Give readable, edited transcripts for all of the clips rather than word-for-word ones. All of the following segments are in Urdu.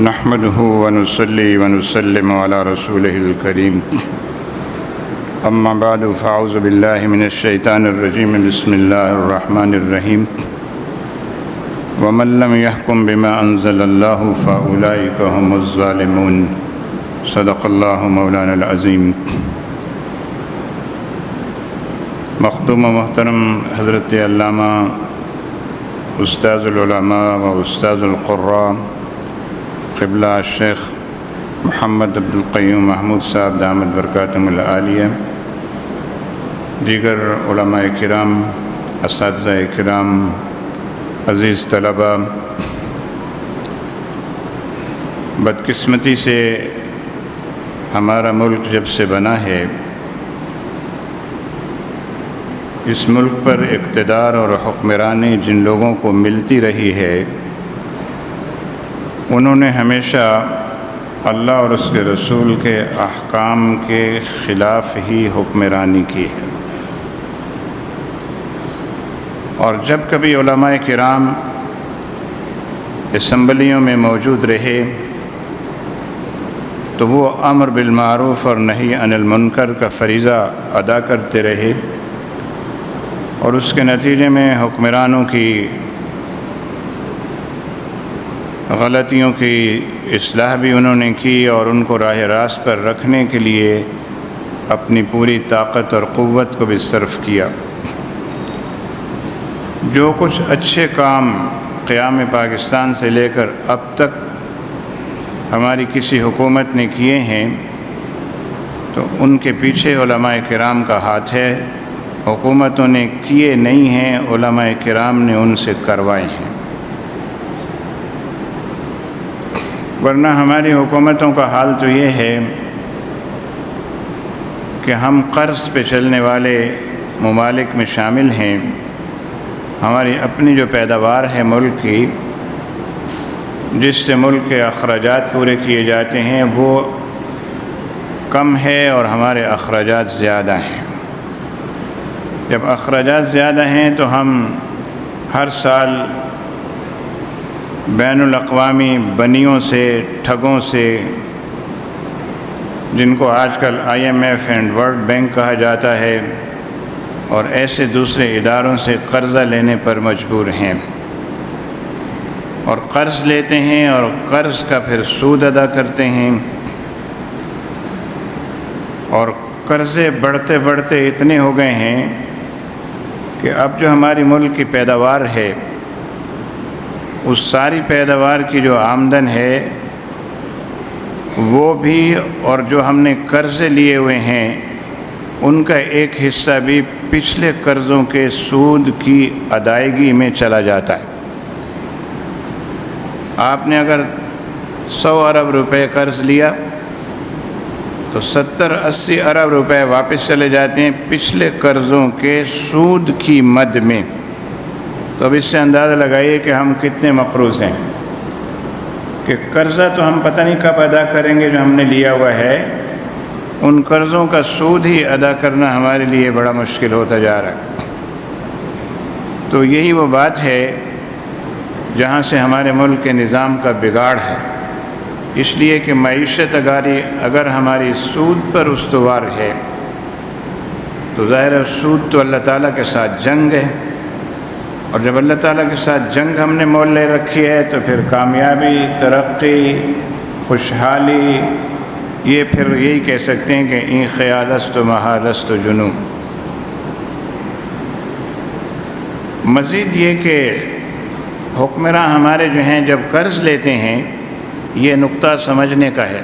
نحمده ونصلي ونسلم على رسوله الكريم أما بعد فأعوذ بالله من الشيطان الرجيم بسم الله الرحمن الرحيم ومن لم يحكم بما أنزل الله فأولئك هم الظالمون صدق الله مولانا العظيم۔ مخدوم و محترم حضرت علامہ استاذ العلماء و استاذ القراء قبلہ شیخ محمد عبد القیوم محمود صاحب دامت برکاتہم العالیہ، دیگر علماء کرام، اساتذہ کرام، عزیز طلباء، بدقسمتی سے ہمارا ملک جب سے بنا ہے، اس ملک پر اقتدار اور حکمرانی جن لوگوں کو ملتی رہی ہے، انہوں نے ہمیشہ اللہ اور اس کے رسول کے احکام کے خلاف ہی حکمرانی کی ہے۔ اور جب کبھی علماء کرام اسمبلیوں میں موجود رہے تو وہ امر بالمعروف اور نہی عن المنکر کا فریضہ ادا کرتے رہے، اور اس کے نتیجے میں حکمرانوں کی غلطیوں کی اصلاح بھی انہوں نے کی اور ان کو راہ راست پر رکھنے کے لیے اپنی پوری طاقت اور قوت کو بھی صرف کیا۔ جو کچھ اچھے کام قیام پاکستان سے لے کر اب تک ہماری کسی حکومت نے کیے ہیں تو ان کے پیچھے علماء کرام کا ہاتھ ہے۔ حکومتوں نے کیے نہیں ہیں، علماء کرام نے ان سے کروائے ہیں، ورنہ ہماری حکومتوں کا حال تو یہ ہے کہ ہم قرض پہ چلنے والے ممالک میں شامل ہیں۔ ہماری اپنی جو پیداوار ہے ملک کی، جس سے ملک کے اخراجات پورے کیے جاتے ہیں، وہ کم ہے اور ہمارے اخراجات زیادہ ہیں۔ جب اخراجات زیادہ ہیں تو ہم ہر سال بین الاقوامی بنیوں سے، ٹھگوں سے، جن کو آج کل IMF اینڈ ورلڈ بینک کہا جاتا ہے، اور ایسے دوسرے اداروں سے قرضہ لینے پر مجبور ہیں، اور قرض لیتے ہیں اور قرض کا پھر سود ادا کرتے ہیں، اور قرضے بڑھتے بڑھتے اتنے ہو گئے ہیں کہ اب جو ہماری ملک کی پیداوار ہے، اس ساری پیداوار کی جو آمدن ہے وہ بھی، اور جو ہم نے قرضے لیے ہوئے ہیں ان کا ایک حصہ بھی پچھلے قرضوں کے سود کی ادائیگی میں چلا جاتا ہے۔ آپ نے اگر 100 ارب روپے قرض لیا تو 70-80 ارب روپے واپس چلے جاتے ہیں پچھلے قرضوں کے سود کی مد میں۔ تو اب اس سے اندازہ لگائیے کہ ہم کتنے مقروض ہیں، کہ قرضہ تو ہم پتہ نہیں کب ادا کریں گے جو ہم نے لیا ہوا ہے، ان قرضوں کا سود ہی ادا کرنا ہمارے لیے بڑا مشکل ہوتا جا رہا ہے۔ تو یہی وہ بات ہے جہاں سے ہمارے ملک کے نظام کا بگاڑ ہے، اس لیے کہ معیشت اگر ہماری سود پر استوار ہے تو ظاہر ہے سود تو اللہ تعالیٰ کے ساتھ جنگ ہے، اور جب اللہ تعالیٰ کے ساتھ جنگ ہم نے مول لے رکھی ہے تو پھر کامیابی، ترقی، خوشحالی، یہ پھر یہی کہہ سکتے ہیں کہ این خیالست و محالست و جنوں۔ مزید یہ کہ حکمراں ہمارے جو ہیں جب قرض لیتے ہیں، یہ نقطہ سمجھنے کا ہے،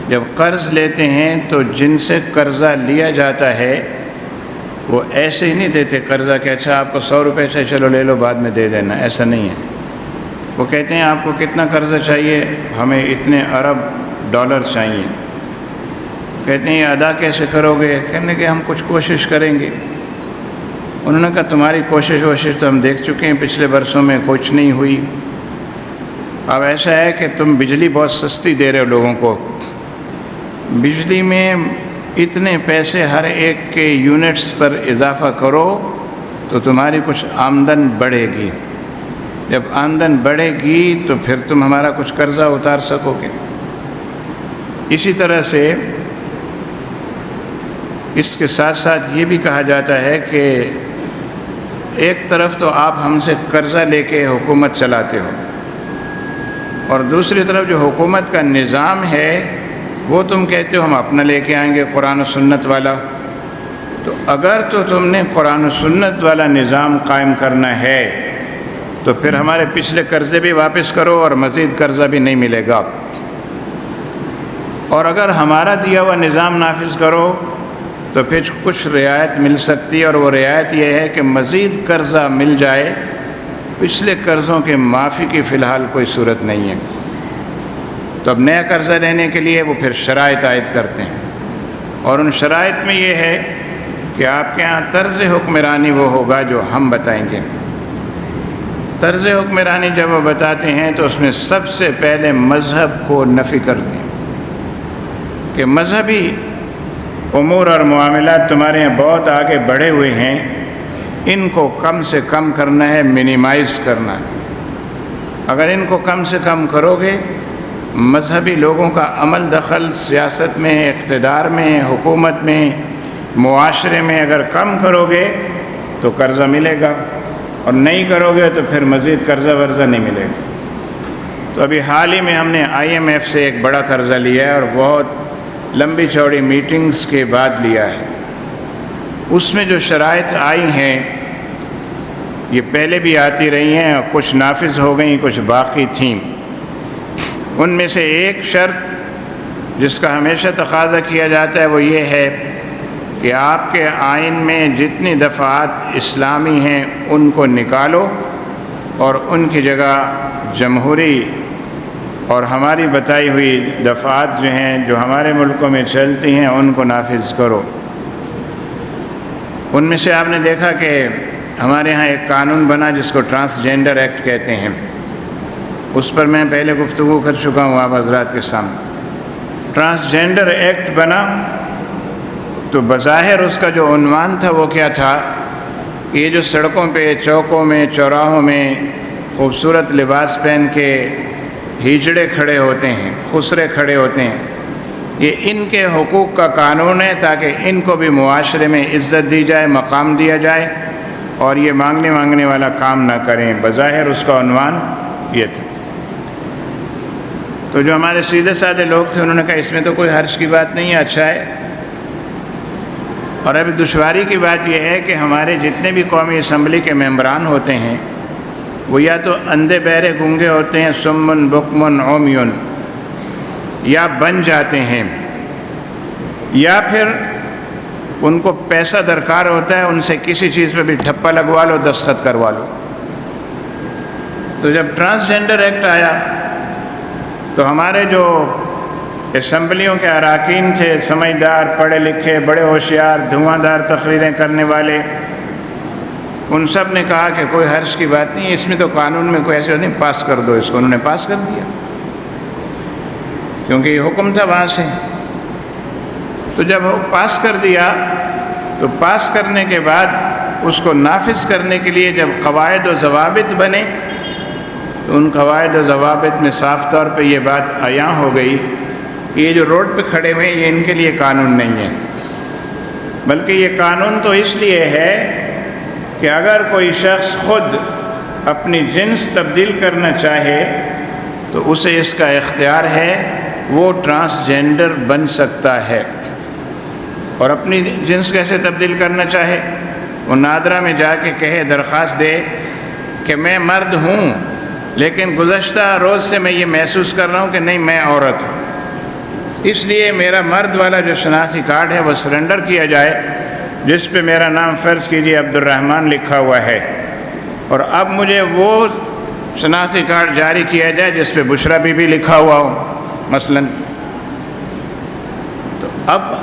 جب قرض لیتے ہیں تو جن سے قرضہ لیا جاتا ہے وہ ایسے ہی نہیں دیتے قرضہ کہ اچھا آپ کو 100 روپے سے چلو لے لو بعد میں دے دینا، ایسا نہیں ہے۔ وہ کہتے ہیں آپ کو کتنا قرضہ چاہیے؟ ہمیں اتنے ارب ڈالر چاہیے۔ کہتے ہیں یہ ادا کیسے کرو گے؟ کہنے کہ ہم کچھ کوشش کریں گے۔ انہوں نے کہا تمہاری کوشش تو ہم دیکھ چکے ہیں، پچھلے برسوں میں کچھ نہیں ہوئی۔ اب ایسا ہے کہ تم بجلی بہت سستی دے رہے ہو لوگوں کو، بجلی میں اتنے پیسے ہر ایک کے یونٹس پر اضافہ کرو تو تمہاری کچھ آمدن بڑھے گی۔ جب آمدن بڑھے گی تو پھر تم ہمارا کچھ قرضہ اتار سکو گے۔ اسی طرح سے اس کے ساتھ ساتھ یہ بھی کہا جاتا ہے کہ ایک طرف تو آپ ہم سے قرضہ لے کے حکومت چلاتے ہو، اور دوسری طرف جو حکومت کا نظام ہے وہ تم کہتے ہو ہم اپنا لے کے آئیں گے قرآن و سنت والا۔ تو اگر تو تم نے قرآن و سنت والا نظام قائم کرنا ہے تو پھر ہمارے پچھلے قرضے بھی واپس کرو اور مزید قرضہ بھی نہیں ملے گا، اور اگر ہمارا دیا ہوا نظام نافذ کرو تو پھر کچھ رعایت مل سکتی ہے، اور وہ رعایت یہ ہے کہ مزید قرضہ مل جائے، پچھلے قرضوں کے معافی کی فی الحال کوئی صورت نہیں ہے۔ تو اب نیا قرضہ لینے کے لیے وہ پھر شرائط عائد کرتے ہیں، اور ان شرائط میں یہ ہے کہ آپ کے ہاں طرز حکمرانی وہ ہوگا جو ہم بتائیں گے۔ طرز حکمرانی جب وہ بتاتے ہیں تو اس میں سب سے پہلے مذہب کو نفی کرتے ہیں کہ مذہبی امور اور معاملات تمہارے یہاں بہت آگے بڑھے ہوئے ہیں، ان کو کم سے کم کرنا ہے، منیمائز کرنا ہے۔ اگر ان کو کم سے کم کرو گے، مذہبی لوگوں کا عمل دخل سیاست میں، اقتدار میں، حکومت میں، معاشرے میں اگر کم کرو گے تو قرضہ ملے گا، اور نہیں کرو گے تو پھر مزید قرضہ ورضہ نہیں ملے گا۔ تو ابھی حال ہی میں ہم نے IMF سے ایک بڑا قرضہ لیا ہے، اور بہت لمبی چوڑی میٹنگز کے بعد لیا ہے۔ اس میں جو شرائط آئی ہیں یہ پہلے بھی آتی رہی ہیں، اور کچھ نافذ ہو گئیں، کچھ باقی تھیں۔ ان میں سے ایک شرط جس کا ہمیشہ تقاضا کیا جاتا ہے وہ یہ ہے کہ آپ کے آئین میں جتنی دفعات اسلامی ہیں ان کو نکالو، اور ان کی جگہ جمہوری اور ہماری بتائی ہوئی دفعات جو ہیں جو ہمارے ملکوں میں چلتی ہیں ان کو نافذ کرو۔ ان میں سے آپ نے دیکھا کہ ہمارے ہاں ایک قانون بنا جس کو ٹرانسجینڈر ایکٹ کہتے ہیں، اس پر میں پہلے گفتگو کر چکا ہوں آپ حضرات کے سامنے۔ ٹرانسجینڈر ایکٹ بنا تو بظاہر اس کا جو عنوان تھا وہ کیا تھا، یہ جو سڑکوں پہ، چوکوں میں، چوراہوں میں خوبصورت لباس پہن کے ہیجڑے کھڑے ہوتے ہیں، خسرے کھڑے ہوتے ہیں، یہ ان کے حقوق کا قانون ہے تاکہ ان کو بھی معاشرے میں عزت دی جائے، مقام دیا جائے، اور یہ مانگنے والا کام نہ کریں۔ بظاہر اس کا عنوان یہ تھا۔ تو جو ہمارے سیدھے سادے لوگ تھے انہوں نے کہا اس میں تو کوئی حرج کی بات نہیں ہے، اچھا ہے۔ اور ابھی دشواری کی بات یہ ہے کہ ہمارے جتنے بھی قومی اسمبلی کے ممبران ہوتے ہیں وہ یا تو اندھے بہرے گونگے ہوتے ہیں، سمن بکمن عمیون، یا بن جاتے ہیں، یا پھر ان کو پیسہ درکار ہوتا ہے، ان سے کسی چیز پہ بھی ٹھپا لگوا لو، دستخط کروا لو۔ تو جب ٹرانسجینڈر ایکٹ آیا تو ہمارے جو اسمبلیوں کے اراکین تھے، سمجھدار، پڑھے لکھے، بڑے ہوشیار، دھواں دار تقریریں کرنے والے، ان سب نے کہا کہ کوئی حرج کی بات نہیں، اس میں تو قانون میں کوئی ایسے نہیں، پاس کر دو اس کو۔ انہوں نے پاس کر دیا کیونکہ یہ حکم تھا وہاں سے۔ تو جب وہ پاس کر دیا تو پاس کرنے کے بعد اس کو نافذ کرنے کے لیے جب قواعد و ضوابط بنے تو ان قواعد و ضوابط میں صاف طور پہ یہ بات عیاں ہو گئی کہ یہ جو روڈ پہ کھڑے ہوئے ہیں یہ ان کے لیے قانون نہیں ہے، بلکہ یہ قانون تو اس لیے ہے کہ اگر کوئی شخص خود اپنی جنس تبدیل کرنا چاہے تو اسے اس کا اختیار ہے، وہ ٹرانسجینڈر بن سکتا ہے۔ اور اپنی جنس کیسے تبدیل کرنا چاہے، وہ نادرا میں جا کے کہے، درخواست دے کہ میں مرد ہوں لیکن گزشتہ روز سے میں یہ محسوس کر رہا ہوں کہ نہیں میں عورت ہوں، اس لیے میرا مرد والا جو شناختی کارڈ ہے وہ سرنڈر کیا جائے، جس پہ میرا نام فرض کیجیے عبد الرحمن لکھا ہوا ہے، اور اب مجھے وہ شناختی کارڈ جاری کیا جائے جس پہ بشرا بی بی لکھا ہوا ہو مثلا۔ تو اب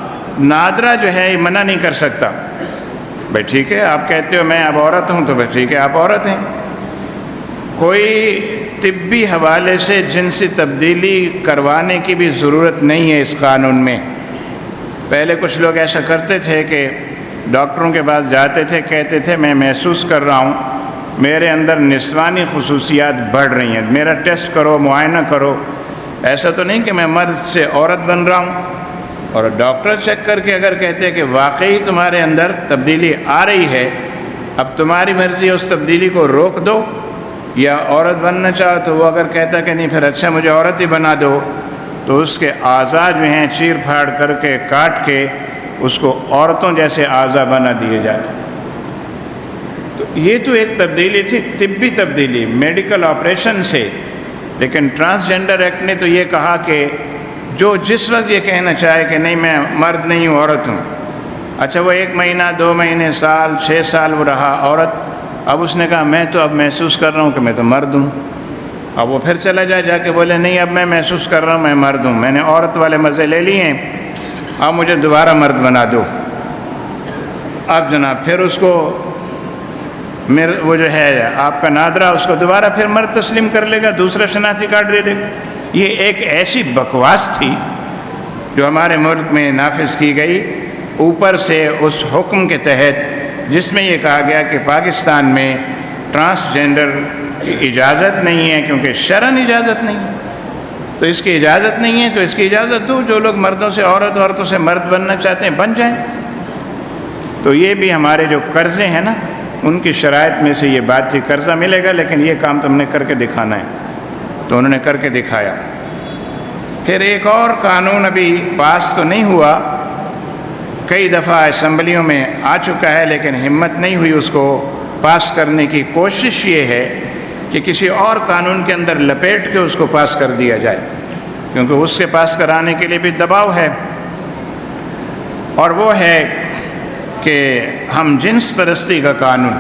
نادرا جو ہے یہ منع نہیں کر سکتا، بھائی ٹھیک ہے آپ کہتے ہو میں اب عورت ہوں تو بھائی ٹھیک ہے آپ عورت ہیں۔ کوئی طبی حوالے سے جنسی تبدیلی کروانے کی بھی ضرورت نہیں ہے اس قانون میں۔ پہلے کچھ لوگ ایسا کرتے تھے کہ ڈاکٹروں کے پاس جاتے تھے، کہتے تھے میں محسوس کر رہا ہوں میرے اندر نسوانی خصوصیات بڑھ رہی ہیں، میرا ٹیسٹ کرو، معائنہ کرو۔ ایسا تو نہیں کہ میں مرد سے عورت بن رہا ہوں۔ اور ڈاکٹر چیک کر کے اگر کہتے ہیں کہ واقعی تمہارے اندر تبدیلی آ رہی ہے، اب تمہاری مرضی ہے اس تبدیلی کو روک دو، یا عورت بننا چاہو تو وہ اگر کہتا کہ نہیں پھر اچھا مجھے عورت ہی بنا دو، تو اس کے اعضاء جو ہیں چیر پھاڑ کر کے کاٹ کے اس کو عورتوں جیسے اعضاء بنا دیے جاتے۔ تو یہ تو ایک تبدیلی تھی، طبی تبدیلی، میڈیکل آپریشن سے۔ لیکن ٹرانسجنڈر ایکٹ نے تو یہ کہا کہ جو جس وقت یہ کہنا چاہے کہ نہیں میں مرد نہیں ہوں عورت ہوں، اچھا وہ 1 مہینہ 2 مہینے سال 6 سال وہ رہا عورت، اب اس نے کہا میں تو اب محسوس کر رہا ہوں کہ میں تو مرد ہوں، اب وہ پھر چلا جا کے بولے نہیں اب میں محسوس کر رہا ہوں میں مرد ہوں، میں نے عورت والے مزے لے لیے ہیں، اب مجھے دوبارہ مرد بنا دو۔ اب جناب پھر اس کو وہ جو ہے آپ کا نادرہ اس کو دوبارہ پھر مرد تسلیم کر لے گا، دوسرا شناختی کارڈ دے دے گا۔ یہ ایک ایسی بکواس تھی جو ہمارے ملک میں نافذ کی گئی اوپر سے اس حکم کے تحت جس میں یہ کہا گیا کہ پاکستان میں ٹرانسجنڈر کی اجازت نہیں ہے، کیونکہ شرعاً اجازت نہیں ہے، تو اس کی اجازت نہیں ہے تو اس کی اجازت دو، جو لوگ مردوں سے عورت، عورتوں سے مرد بننا چاہتے ہیں بن جائیں۔ تو یہ بھی ہمارے جو قرضے ہیں نا ان کی شرائط میں سے یہ بات تھی، قرضہ ملے گا لیکن یہ کام تم نے کر کے دکھانا ہے، تو انہوں نے کر کے دکھایا۔ پھر ایک اور قانون ابھی پاس تو نہیں ہوا، کئی دفعہ اسمبلیوں میں آ چکا ہے لیکن ہمت نہیں ہوئی اس کو پاس کرنے کی۔ کوشش یہ ہے کہ کسی اور قانون کے اندر لپیٹ کے اس کو پاس کر دیا جائے، کیونکہ اس کے پاس کرانے کے لیے بھی دباؤ ہے، اور وہ ہے کہ ہم جنس پرستی کا قانون۔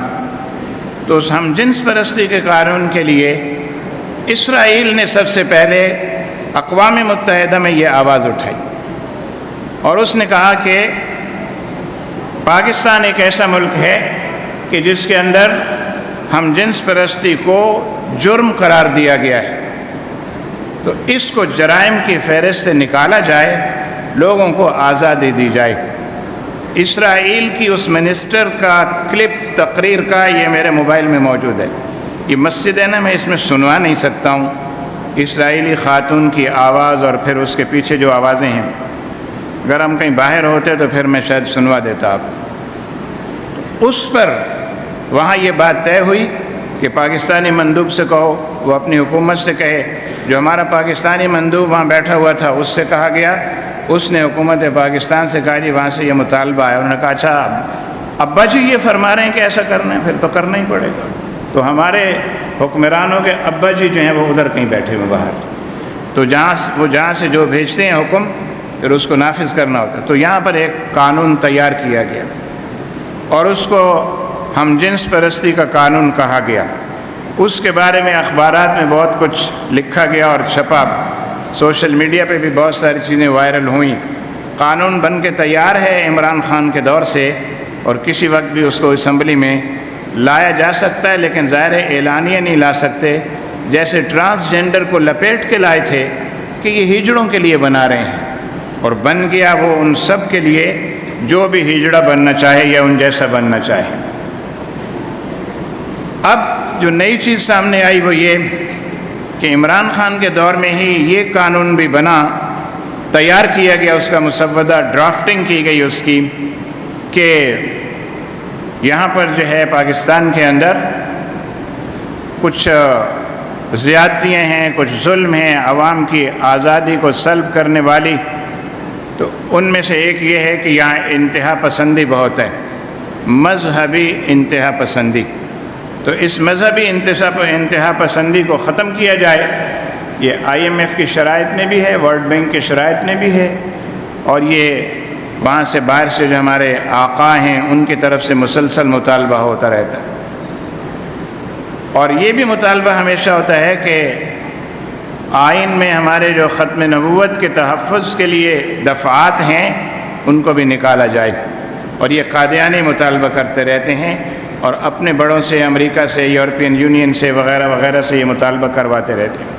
تو اس ہم جنس پرستی کے قانون کے لیے اسرائیل نے سب سے پہلے اقوام متحدہ میں یہ آواز اٹھائی، اور اس نے کہا کہ پاکستان ایک ایسا ملک ہے کہ جس کے اندر ہم جنس پرستی کو جرم قرار دیا گیا ہے، تو اس کو جرائم کی فہرست سے نکالا جائے، لوگوں کو آزادی دی جائے۔ اسرائیل کی اس منسٹر کا کلپ تقریر کا یہ میرے موبائل میں موجود ہے، یہ مسجد ہے نا میں اس میں سنوا نہیں سکتا ہوں، اسرائیلی خاتون کی آواز اور پھر اس کے پیچھے جو آوازیں ہیں، اگر ہم کہیں باہر ہوتے تو پھر میں شاید سنوا دیتا آپ کو۔ اس پر وہاں یہ بات طے ہوئی کہ پاکستانی مندوب سے کہو، وہ اپنی حکومت سے کہے، جو ہمارا پاکستانی مندوب وہاں بیٹھا ہوا تھا اس سے کہا گیا، اس نے حکومت پاکستان سے کہا جی وہاں سے یہ مطالبہ ہے، انہوں نے کہا اچھا ابا جی یہ فرما رہے ہیں کہ ایسا کرنا ہے، پھر تو کرنا ہی پڑے گا۔ تو ہمارے حکمرانوں کے ابا جی جو ہیں وہ ادھر کہیں بیٹھے ہوئے باہر، تو جہاں سے جو بھیجتے ہیں حکم پھر اس کو نافذ کرنا ہوتا ہے۔ تو یہاں پر ایک قانون تیار کیا گیا اور اس کو ہم جنس پرستی کا قانون کہا گیا۔ اس کے بارے میں اخبارات میں بہت کچھ لکھا گیا اور چھپا، سوشل میڈیا پہ بھی بہت ساری چیزیں وائرل ہوئیں۔ قانون بن کے تیار ہے عمران خان کے دور سے، اور کسی وقت بھی اس کو اسمبلی میں لایا جا سکتا ہے، لیکن ظاہر ہے اعلانیہ نہیں لا سکتے، جیسے ٹرانسجنڈر کو لپیٹ کے لائے تھے کہ یہ ہجڑوں کے لیے بنا رہے ہیں، اور بن گیا وہ ان سب کے لیے جو بھی ہجڑا بننا چاہے یا ان جیسا بننا چاہے۔ اب جو نئی چیز سامنے آئی وہ یہ کہ عمران خان کے دور میں ہی یہ قانون بھی بنا، تیار کیا گیا، اس کا مسودہ ڈرافٹنگ کی گئی اس کی، کہ یہاں پر جو ہے پاکستان کے اندر کچھ زیادتیاں ہیں، کچھ ظلم ہیں عوام کی آزادی کو سلب کرنے والی، تو ان میں سے ایک یہ ہے کہ یہاں انتہا پسندی بہت ہے، مذہبی انتہا پسندی۔ تو اس مذہبی انتہا پسندی کو ختم کیا جائے، یہ IMF کی شرائط میں بھی ہے، ورلڈ بینک کی شرائط میں بھی ہے، اور یہ وہاں سے باہر سے جو ہمارے آقا ہیں ان کی طرف سے مسلسل مطالبہ ہوتا رہتا ہے۔ اور یہ بھی مطالبہ ہمیشہ ہوتا ہے کہ آئین میں ہمارے جو ختم نبوت کے تحفظ کے لیے دفعات ہیں ان کو بھی نکالا جائے، اور یہ قادیانی مطالبہ کرتے رہتے ہیں، اور اپنے بڑوں سے، امریکہ سے، یورپین یونین سے وغیرہ وغیرہ سے یہ مطالبہ کرواتے رہتے ہیں۔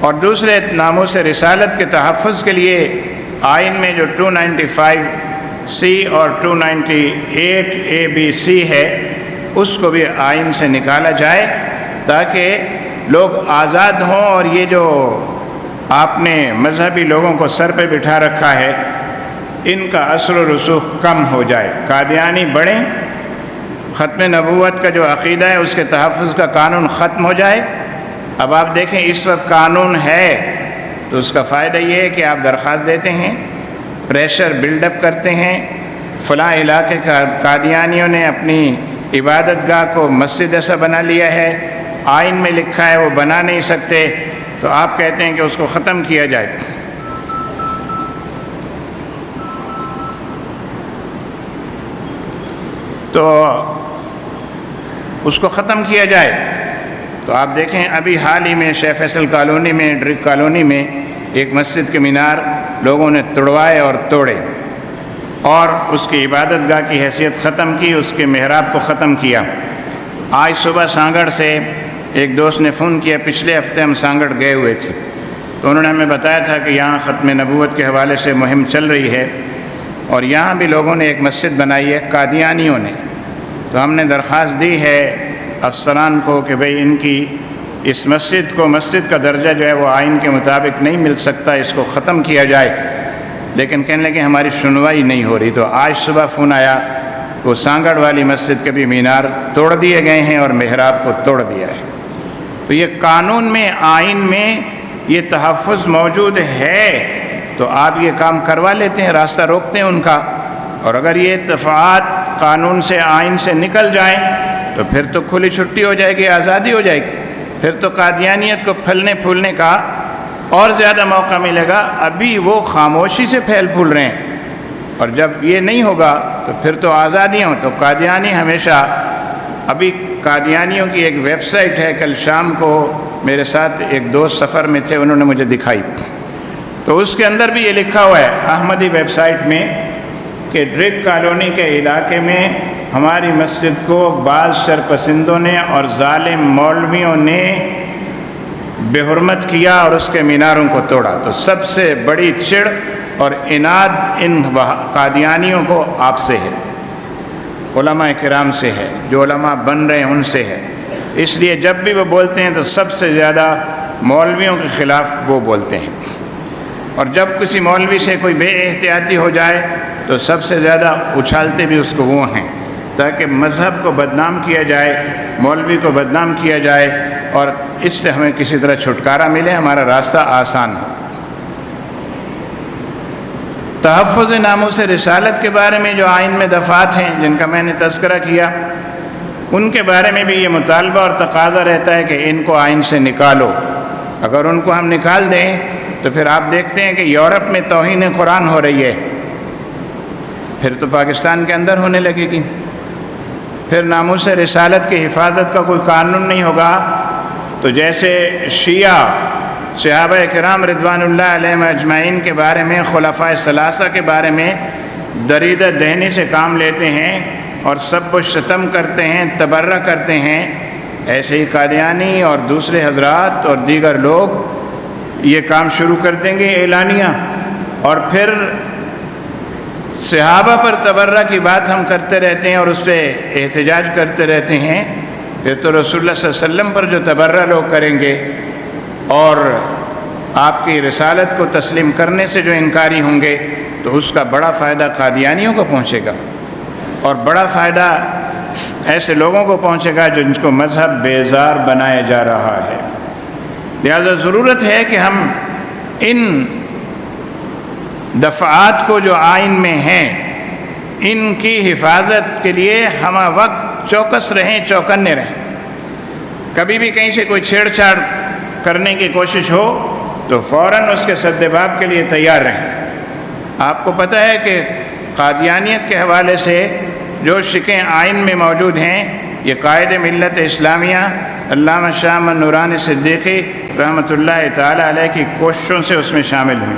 اور دوسرے ناموس رسالت کے تحفظ کے لیے آئین میں جو 295C اور 298ABC ہے، اس کو بھی آئین سے نکالا جائے تاکہ لوگ آزاد ہوں، اور یہ جو آپ نے مذہبی لوگوں کو سر پہ بٹھا رکھا ہے ان کا اثر و رسوخ کم ہو جائے، قادیانی بڑھیں، ختم نبوت کا جو عقیدہ ہے اس کے تحفظ کا قانون ختم ہو جائے۔ اب آپ دیکھیں اس وقت قانون ہے تو اس کا فائدہ یہ ہے کہ آپ درخواست دیتے ہیں، پریشر بلڈ اپ کرتے ہیں، فلاں علاقے کا قادیانیوں نے اپنی عبادت گاہ کو مسجد ایسا بنا لیا ہے، آئین میں لکھا ہے وہ بنا نہیں سکتے، تو آپ کہتے ہیں کہ اس کو ختم کیا جائے۔ تو اس کو ختم کیا جائے تو آپ دیکھیں ابھی حال ہی میں شیخ فیصل کالونی میں، ڈرک کالونی میں ایک مسجد کے مینار لوگوں نے توڑوائے اور توڑے اور اس کی عبادت گاہ کی حیثیت ختم کی، اس کے محراب کو ختم کیا۔ آج صبح سانگڑ سے ایک دوست نے فون کیا، پچھلے ہفتے ہم سانگڑ گئے ہوئے تھے، تو انہوں نے ہمیں بتایا تھا کہ یہاں ختم نبوت کے حوالے سے مہم چل رہی ہے اور یہاں بھی لوگوں نے ایک مسجد بنائی ہے قادیانیوں نے، تو ہم نے درخواست دی ہے افسران کو کہ بھئی ان کی اس مسجد کو، مسجد کا درجہ جو ہے وہ آئین کے مطابق نہیں مل سکتا، اس کو ختم کیا جائے، لیکن کہنے لگے ہماری سنوائی نہیں ہو رہی۔ تو آج صبح فون آیا وہ سانگڑ والی مسجد کے بھی مینار توڑ دیے گئے ہیں اور محراب کو توڑ دیا ہے۔ تو یہ قانون میں، آئین میں یہ تحفظ موجود ہے تو آپ یہ کام کروا لیتے ہیں، راستہ روکتے ہیں ان کا، اور اگر یہ اتفاقات قانون سے، آئین سے نکل جائیں تو پھر تو کھلی چھٹی ہو جائے گی، آزادی ہو جائے گی، پھر تو قادیانیت کو پھلنے پھولنے کا اور زیادہ موقع ملے گا۔ ابھی وہ خاموشی سے پھیل پھول رہے ہیں، اور جب یہ نہیں ہوگا تو پھر تو آزادیاں ہوں۔ تو قادیانی ہمیشہ، ابھی قادیانیوں کی ایک ویب سائٹ ہے، کل شام کو میرے ساتھ ایک دوست سفر میں تھے، انہوں نے مجھے دکھائی، تو اس کے اندر بھی یہ لکھا ہوا ہے احمدی ویب سائٹ میں کہ ڈرک کالونی کے علاقے میں ہماری مسجد کو بعض شرپسندوں نے اور ظالم مولویوں نے بے حرمت کیا اور اس کے میناروں کو توڑا۔ تو سب سے بڑی چڑ اور اناد ان قادیانیوں کو آپ سے ہے، علماء کرام سے ہے، جو علماء بن رہے ہیں ان سے ہے، اس لیے جب بھی وہ بولتے ہیں تو سب سے زیادہ مولویوں کے خلاف وہ بولتے ہیں، اور جب کسی مولوی سے کوئی بے احتیاطی ہو جائے تو سب سے زیادہ اچھالتے بھی اس کو وہ ہیں، تاکہ مذہب کو بدنام کیا جائے، مولوی کو بدنام کیا جائے، اور اس سے ہمیں کسی طرح چھٹکارا ملے، ہمارا راستہ آسان ہو۔ تحفظ ناموس رسالت کے بارے میں جو آئین میں دفعات ہیں جن کا میں نے تذکرہ کیا، ان کے بارے میں بھی یہ مطالبہ اور تقاضا رہتا ہے کہ ان کو آئین سے نکالو۔ اگر ان کو ہم نکال دیں تو پھر آپ دیکھتے ہیں کہ یورپ میں توہین قرآن ہو رہی ہے، پھر تو پاکستان کے اندر ہونے لگے گی، پھر ناموس رسالت کی حفاظت کا کوئی قانون نہیں ہوگا، تو جیسے شیعہ صحابہ کرام رضوان اللہ علیہم اجمعین کے بارے میں، خلفائے ثلاثہ کے بارے میں دریدہ دہنی سے کام لیتے ہیں اور سب و شتم کرتے ہیں، تبرہ کرتے ہیں، ایسے ہی قادیانی اور دوسرے حضرات اور دیگر لوگ یہ کام شروع کر دیں گے اعلانیہ، اور پھر صحابہ پر تبرہ کی بات ہم کرتے رہتے ہیں اور اس پہ احتجاج کرتے رہتے ہیں، پھر تو رسول اللہ صلی اللہ علیہ وسلم پر جو تبرہ لوگ کریں گے اور آپ کی رسالت کو تسلیم کرنے سے جو انکاری ہوں گے، تو اس کا بڑا فائدہ قادیانیوں کو پہنچے گا، اور بڑا فائدہ ایسے لوگوں کو پہنچے گا جن کو مذہب بیزار بنایا جا رہا ہے۔ لہذا ضرورت ہے کہ ہم ان دفعات کو جو آئین میں ہیں ان کی حفاظت کے لیے ہم وقت چوکس رہیں، چوکنے رہیں۔ کبھی بھی کہیں سے کوئی چھیڑ چھاڑ کرنے کی کوشش ہو تو فوراً اس کے سدباب کے لیے تیار رہیں۔ آپ کو پتہ ہے کہ قادیانیت کے حوالے سے جو شکیں آئین میں موجود ہیں، یہ قائد ملت اسلامیہ علامہ شاہ محمد نورانی صدیقی رحمۃ اللہ تعالی علیہ کی کوششوں سے اس میں شامل ہیں،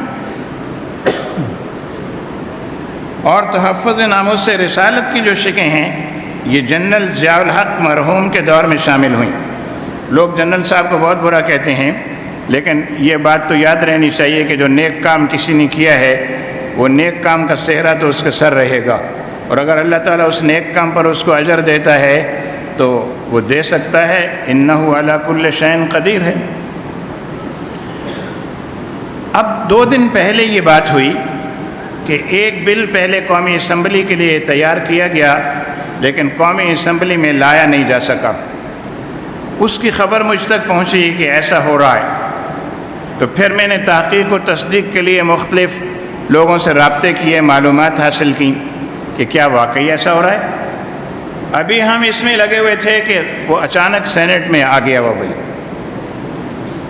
اور تحفظ ناموس رسالت کی جو شکیں ہیں یہ جنرل ضیاء الحق مرحوم کے دور میں شامل ہوئیں۔ لوگ جنرل صاحب کو بہت برا کہتے ہیں، لیکن یہ بات تو یاد رہنی چاہیے کہ جو نیک کام کسی نے کیا ہے وہ نیک کام کا صحرا تو اس کے سر رہے گا، اور اگر اللہ تعالیٰ اس نیک کام پر اس کو اجر دیتا ہے تو وہ دے سکتا ہے، انہ علی کل شیء قدیر ہے۔ اب 2 دن پہلے یہ بات ہوئی کہ ایک بل پہلے قومی اسمبلی کے لیے تیار کیا گیا لیکن قومی اسمبلی میں لایا نہیں جا سکا۔ اس کی خبر مجھ تک پہنچی کہ ایسا ہو رہا ہے، تو پھر میں نے تحقیق و تصدیق کے لیے مختلف لوگوں سے رابطے کیے، معلومات حاصل کی کہ کیا واقعی ایسا ہو رہا ہے۔ ابھی ہم اس میں لگے ہوئے تھے کہ وہ اچانک سینٹ میں آ گیا وہ بل۔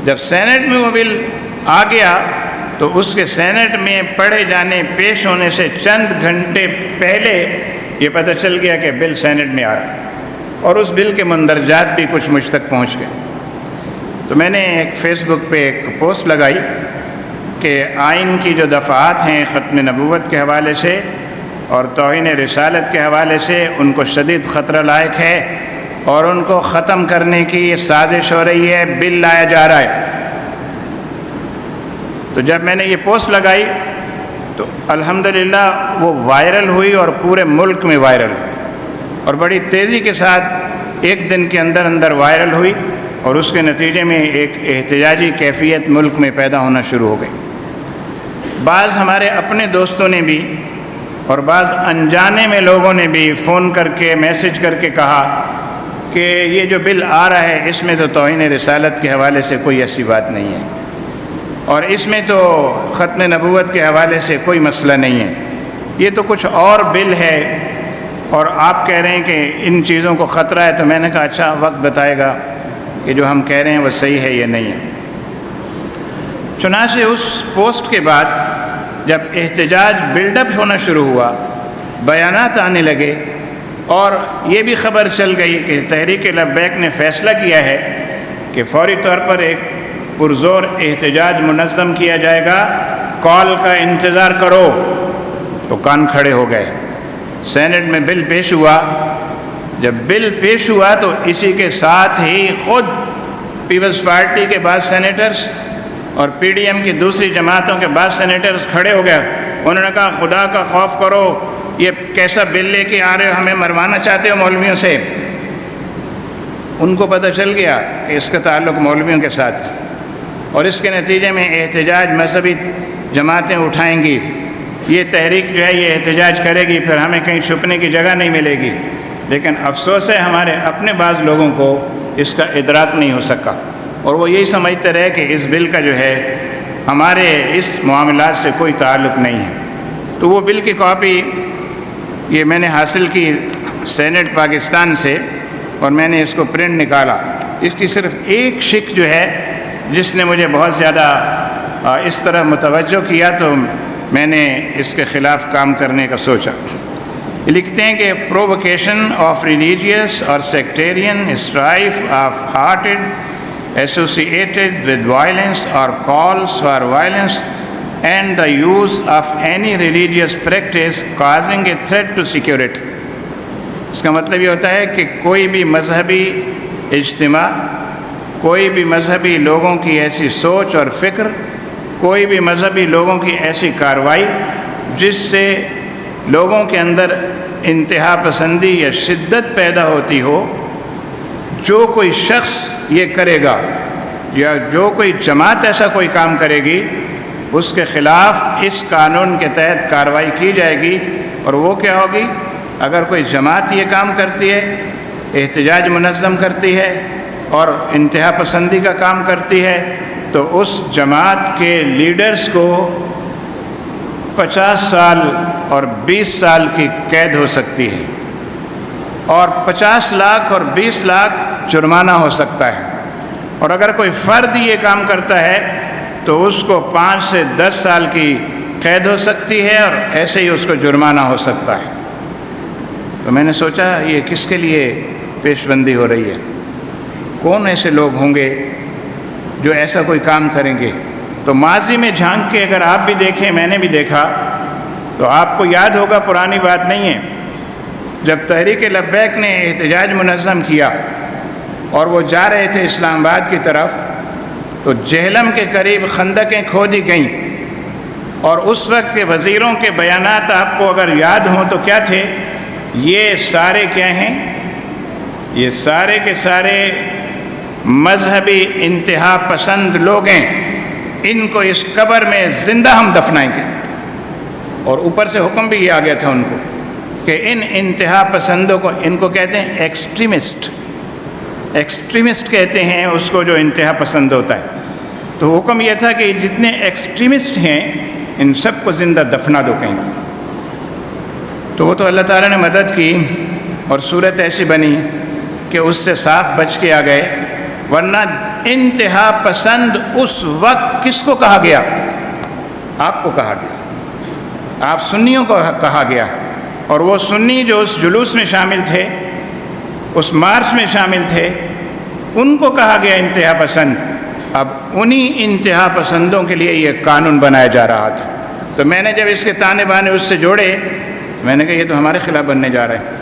جب سینٹ میں وہ بل آ گیا تو اس کے سینٹ میں پڑھے جانے پیش ہونے سے چند گھنٹے پہلے یہ پتہ چل گیا کہ بل سینٹ میں آ رہا ہے، اور اس بل کے مندرجات بھی کچھ مجھ تک پہنچ گئے۔ تو میں نے ایک فیس بک پہ ایک پوسٹ لگائی کہ آئین کی جو دفعات ہیں ختم نبوت کے حوالے سے اور توہین رسالت کے حوالے سے ان کو شدید خطرہ لاحق ہے اور ان کو ختم کرنے کی یہ سازش ہو رہی ہے، بل لایا جا رہا ہے۔ تو جب میں نے یہ پوسٹ لگائی تو الحمدللہ وہ وائرل ہوئی اور پورے ملک میں وائرل ہوئی، اور بڑی تیزی کے ساتھ ایک دن کے اندر اندر وائرل ہوئی، اور اس کے نتیجے میں ایک احتجاجی کیفیت ملک میں پیدا ہونا شروع ہو گئی۔ بعض ہمارے اپنے دوستوں نے بھی اور بعض انجانے میں لوگوں نے بھی فون کر کے میسج کر کے کہا کہ یہ جو بل آ رہا ہے اس میں تو توہین رسالت کے حوالے سے کوئی ایسی بات نہیں ہے، اور اس میں تو ختم نبوت کے حوالے سے کوئی مسئلہ نہیں ہے، یہ تو کچھ اور بل ہے، اور آپ کہہ رہے ہیں کہ ان چیزوں کو خطرہ ہے۔ تو میں نے کہا اچھا، وقت بتائے گا کہ جو ہم کہہ رہے ہیں وہ صحیح ہے یا نہیں ہے۔ چنانچہ اس پوسٹ کے بعد جب احتجاج بلڈ اپ ہونا شروع ہوا، بیانات آنے لگے، اور یہ بھی خبر چل گئی کہ تحریک لبیک نے فیصلہ کیا ہے کہ فوری طور پر ایک پرزور احتجاج منظم کیا جائے گا، کال کا انتظار کرو۔ تو کان کھڑے ہو گئے۔ سینٹ میں بل پیش ہوا۔ جب بل پیش ہوا تو اسی کے ساتھ ہی خود پیپلز پارٹی کے بعض سینیٹرز اور پی ڈی ایم کی دوسری جماعتوں کے بعض سینیٹرز کھڑے ہو گئے۔ انہوں نے کہا خدا کا خوف کرو، یہ کیسا بل لے کے آ رہے ہو، ہمیں مروانا چاہتے ہو مولویوں سے۔ ان کو پتہ چل گیا کہ اس کا تعلق مولویوں کے ساتھ ہے، اور اس کے نتیجے میں احتجاج مذہبی جماعتیں اٹھائیں گی، یہ تحریک جو ہے یہ احتجاج کرے گی، پھر ہمیں کہیں چھپنے کی جگہ نہیں ملے گی۔ لیکن افسوس ہے ہمارے اپنے بعض لوگوں کو اس کا ادراک نہیں ہو سکا، اور وہ یہی سمجھتے رہے کہ اس بل کا جو ہے ہمارے اس معاملات سے کوئی تعلق نہیں ہے۔ تو وہ بل کی کاپی یہ میں نے حاصل کی سینٹ پاکستان سے، اور میں نے اس کو پرنٹ نکالا۔ اس کی صرف ایک شک جو ہے جس نے مجھے بہت زیادہ اس طرح متوجہ کیا، تو میں نے اس کے خلاف کام کرنے کا سوچا۔ لکھتے ہیں کہ پرووکیشن آف ریلیجیس اور sectarian strife of hatred associated with violence اور calls for violence and the use of any religious practice causing a threat to security. اس کا مطلب یہ ہوتا ہے کہ کوئی بھی مذہبی اجتماع، کوئی بھی مذہبی لوگوں کی ایسی سوچ اور فکر، کوئی بھی مذہبی لوگوں کی ایسی کارروائی جس سے لوگوں کے اندر انتہا پسندی یا شدت پیدا ہوتی ہو، جو کوئی شخص یہ کرے گا یا جو کوئی جماعت ایسا کوئی کام کرے گی، اس کے خلاف اس قانون کے تحت کارروائی کی جائے گی۔ اور وہ کیا ہوگی؟ اگر کوئی جماعت یہ کام کرتی ہے، احتجاج منظم کرتی ہے اور انتہا پسندی کا کام کرتی ہے، تو اس جماعت کے لیڈرز کو 50 سال اور 20 سال کی قید ہو سکتی ہے، اور 50 لاکھ اور 20 لاکھ جرمانہ ہو سکتا ہے، اور اگر کوئی فرد یہ کام کرتا ہے تو اس کو 5 سے 10 سال کی قید ہو سکتی ہے، اور ایسے ہی اس کو جرمانہ ہو سکتا ہے۔ تو میں نے سوچا یہ کس کے لیے پیش بندی ہو رہی ہے؟ کون ایسے لوگ ہوں گے جو ایسا کوئی کام کریں گے؟ تو ماضی میں جھانک کے اگر آپ بھی دیکھیں، میں نے بھی دیکھا، تو آپ کو یاد ہوگا، پرانی بات نہیں ہے، جب تحریک لبیک نے احتجاج منظم کیا اور وہ جا رہے تھے اسلام آباد کی طرف، تو جہلم کے قریب خندقیں کھودی گئیں، اور اس وقت کے وزیروں کے بیانات آپ کو اگر یاد ہوں تو کیا تھے؟ یہ سارے کیا ہیں؟ یہ سارے کے سارے مذہبی انتہا پسند لوگ ہیں، ان کو اس قبر میں زندہ ہم دفنائیں گے۔ اور اوپر سے حکم بھی یہ آ گیا تھا ان کو کہ ان انتہا پسندوں کو، ان کو کہتے ہیں ایکسٹریمسٹ، ایکسٹریمسٹ کہتے ہیں اس کو جو انتہا پسند ہوتا ہے۔ تو حکم یہ تھا کہ جتنے ایکسٹریمسٹ ہیں ان سب کو زندہ دفنا دو کہیں۔ تو وہ تو اللہ تعالیٰ نے مدد کی اور صورت ایسی بنی کہ اس سے صاف بچ کے آ گئے، ورنہ انتہا پسند اس وقت کس کو کہا گیا؟ آپ کو کہا گیا، آپ سنیوں کو کہا گیا۔ اور وہ سنی جو اس جلوس میں شامل تھے، اس مارچ میں شامل تھے، ان کو کہا گیا انتہا پسند۔ اب انہی انتہا پسندوں کے لیے یہ قانون بنایا جا رہا تھا۔ تو میں نے جب اس کے تانے بانے اس سے جوڑے، میں نے کہا یہ تو ہمارے خلاف بننے جا رہا ہے،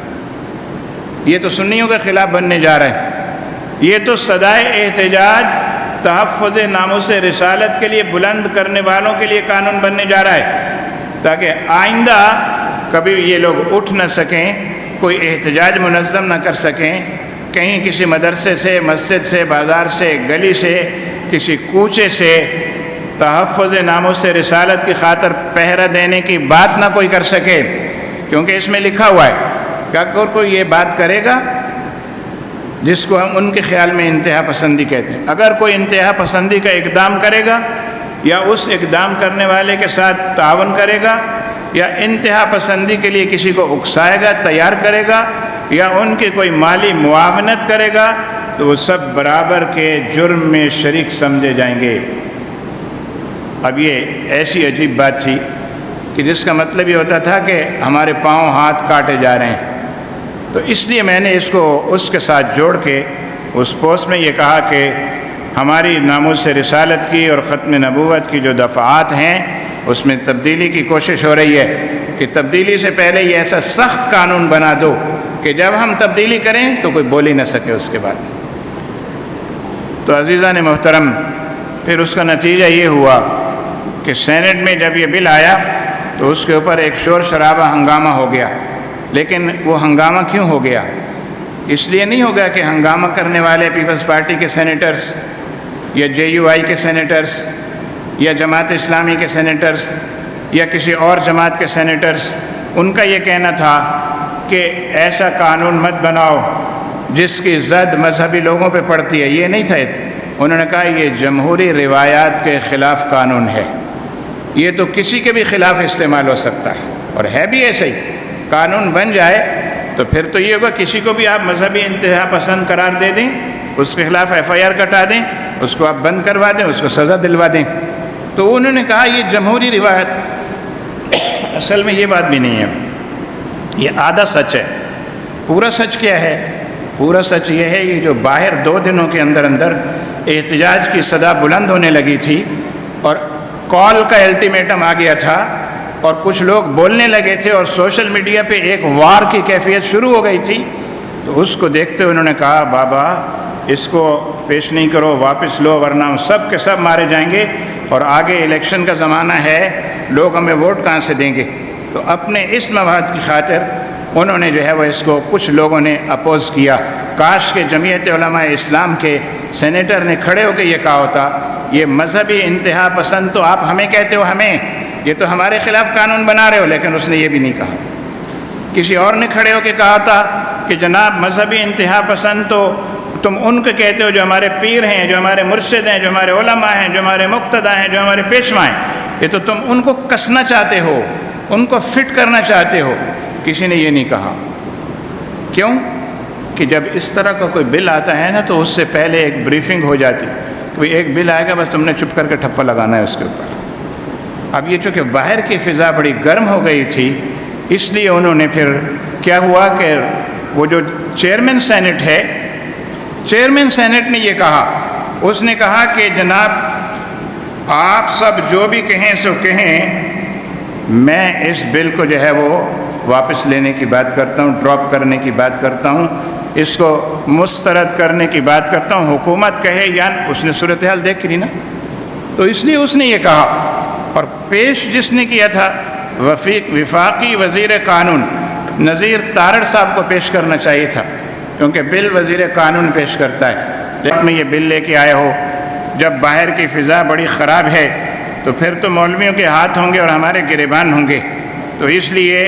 یہ تو سنیوں کے خلاف بننے جا رہا ہے، یہ تو صدائے احتجاج تحفظ ناموس رسالت کے لیے بلند کرنے والوں کے لیے قانون بننے جا رہا ہے، تاکہ آئندہ کبھی یہ لوگ اٹھ نہ سکیں، کوئی احتجاج منظم نہ کر سکیں، کہیں کسی مدرسے سے، مسجد سے، بازار سے، گلی سے، کسی کوچے سے تحفظ ناموس رسالت کی خاطر پہرہ دینے کی بات نہ کوئی کر سکے، کیونکہ اس میں لکھا ہوا ہے کہ اگر کوئی یہ بات کرے گا جس کو ہم ان کے خیال میں انتہا پسندی کہتے ہیں، اگر کوئی انتہا پسندی کا اقدام کرے گا یا اس اقدام کرنے والے کے ساتھ تعاون کرے گا یا انتہا پسندی کے لیے کسی کو اکسائے گا، تیار کرے گا یا ان کی کوئی مالی معاونت کرے گا، تو وہ سب برابر کے جرم میں شریک سمجھے جائیں گے۔ اب یہ ایسی عجیب بات تھی کہ جس کا مطلب یہ ہوتا تھا کہ ہمارے پاؤں ہاتھ کاٹے جا رہے ہیں۔ تو اس لیے میں نے اس کو اس کے ساتھ جوڑ کے اس پوسٹ میں یہ کہا کہ ہماری ناموس رسالت کی اور ختم نبوت کی جو دفعات ہیں اس میں تبدیلی کی کوشش ہو رہی ہے کہ تبدیلی سے پہلے یہ ایسا سخت قانون بنا دو کہ جب ہم تبدیلی کریں تو کوئی بول ہی نہ سکے اس کے بعد۔ تو عزیزان محترم، پھر اس کا نتیجہ یہ ہوا کہ سینٹ میں جب یہ بل آیا تو اس کے اوپر ایک شور شرابہ ہنگامہ ہو گیا۔ لیکن وہ ہنگامہ کیوں ہو گیا؟ اس لیے نہیں ہو گیا کہ ہنگامہ کرنے والے پیپلز پارٹی کے سینیٹرز یا JUI کے سینیٹرز یا جماعت اسلامی کے سینیٹرز یا کسی اور جماعت کے سینیٹرز، ان کا یہ کہنا تھا کہ ایسا قانون مت بناؤ جس کی زد مذہبی لوگوں پہ پڑتی ہے، یہ نہیں تھا۔ انہوں نے کہا یہ جمہوری روایات کے خلاف قانون ہے، یہ تو کسی کے بھی خلاف استعمال ہو سکتا ہے، اور ہے بھی ایسے ہی۔ قانون بن جائے تو پھر تو یہ ہوگا کسی کو بھی آپ مذہبی انتہا پسند قرار دے دیں، اس کے خلاف FIR کٹا دیں، اس کو آپ بند کروا دیں، اس کو سزا دلوا دیں۔ تو انہوں نے کہا یہ جمہوری روایت، اصل میں یہ بات بھی نہیں ہے، یہ آدھا سچ ہے۔ پورا سچ کیا ہے؟ پورا سچ یہ ہے یہ جو باہر 2 دنوں کے اندر اندر احتجاج کی صدا بلند ہونے لگی تھی اور کال کا الٹیمیٹم آ گیا تھا اور کچھ لوگ بولنے لگے تھے اور سوشل میڈیا پہ ایک وار کی کیفیت شروع ہو گئی تھی، تو اس کو دیکھتے ہوئے انہوں نے کہا بابا اس کو پیش نہیں کرو، واپس لو، ورنہ ہم سب کے سب مارے جائیں گے اور آگے الیکشن کا زمانہ ہے، لوگ ہمیں ووٹ کہاں سے دیں گے۔ تو اپنے اس مفاد کی خاطر انہوں نے جو ہے وہ اس کو کچھ لوگوں نے اپوز کیا۔ کاش کہ جمعیت علماء اسلام کے سینیٹر نے کھڑے ہو کے یہ کہا ہوتا یہ مذہبی انتہا پسند تو آپ ہمیں کہتے ہو، ہمیں یہ تو ہمارے خلاف قانون بنا رہے ہو، لیکن اس نے یہ بھی نہیں کہا۔ کسی اور نے کھڑے ہو کے کہا تھا کہ جناب مذہبی انتہا پسند تو تم ان کو کہتے ہو جو ہمارے پیر ہیں، جو ہمارے مرشد ہیں، جو ہمارے علماء ہیں، جو ہمارے مقتدیٰ ہیں، جو ہمارے پیشوا ہیں، یہ تو تم ان کو کسنا چاہتے ہو، ان کو فٹ کرنا چاہتے ہو۔ کسی نے یہ نہیں کہا۔ کیوں؟ کہ جب اس طرح کا کوئی بل آتا ہے نا تو اس سے پہلے ایک بریفنگ ہو جاتی کہ ایک بل آئے گا، بس تم نے چپ کر کے ٹھپا لگانا ہے اس کے اوپر۔ اب یہ چونکہ باہر کی فضا بڑی گرم ہو گئی تھی، اس لیے انہوں نے پھر کیا ہوا کہ وہ جو چیئرمین سینٹ ہے، چیئرمین سینٹ نے یہ کہا، اس نے کہا کہ جناب آپ سب جو بھی کہیں سو کہیں، میں اس بل کو جو ہے وہ واپس لینے کی بات کرتا ہوں، ڈراپ کرنے کی بات کرتا ہوں، اس کو مسترد کرنے کی بات کرتا ہوں۔ حکومت کہے یا اس نے صورتحال دیکھ لی نا، تو اس لیے اس نے یہ کہا۔ اور پیش جس نے کیا تھا وفاقی وزیر قانون نذیر تارڑ صاحب کو پیش کرنا چاہیے تھا، کیونکہ بل وزیر قانون پیش کرتا ہے، لیکن میں یہ بل لے کے آئے ہو، جب باہر کی فضا بڑی خراب ہے تو پھر تو مولویوں کے ہاتھ ہوں گے اور ہمارے گریبان ہوں گے، تو اس لیے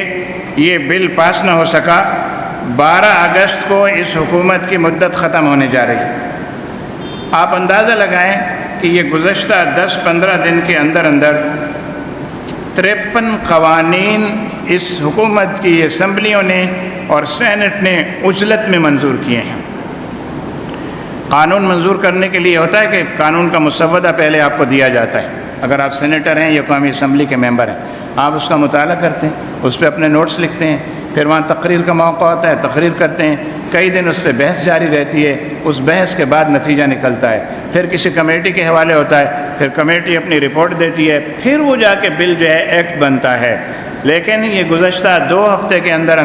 یہ بل پاس نہ ہو سکا۔ 12 اگست کو اس حکومت کی مدت ختم ہونے جا رہی ہے۔ آپ اندازہ لگائیں کہ یہ گزشتہ 10-15 دن کے اندر 53 قوانین اس حکومت کی اسمبلیوں نے اور سینٹ نے عجلت میں منظور کیے ہیں۔ قانون منظور کرنے کے لیے ہوتا ہے کہ قانون کا مسودہ پہلے آپ کو دیا جاتا ہے، اگر آپ سینیٹر ہیں یا قومی اسمبلی کے ممبر ہیں، آپ اس کا مطالعہ کرتے ہیں، اس پہ اپنے نوٹس لکھتے ہیں، پھر وہاں تقریر کا موقع ہوتا ہے، تقریر کرتے ہیں، کئی دن اس پہ بحث جاری رہتی ہے، اس بحث کے بعد نتیجہ نکلتا ہے، پھر کسی کمیٹی کے حوالے ہوتا ہے، پھر کمیٹی اپنی رپورٹ دیتی ہے، پھر وہ جا کے بل جو ہے ایکٹ بنتا ہے۔ لیکن یہ گزشتہ 2 ہفتے کے اندر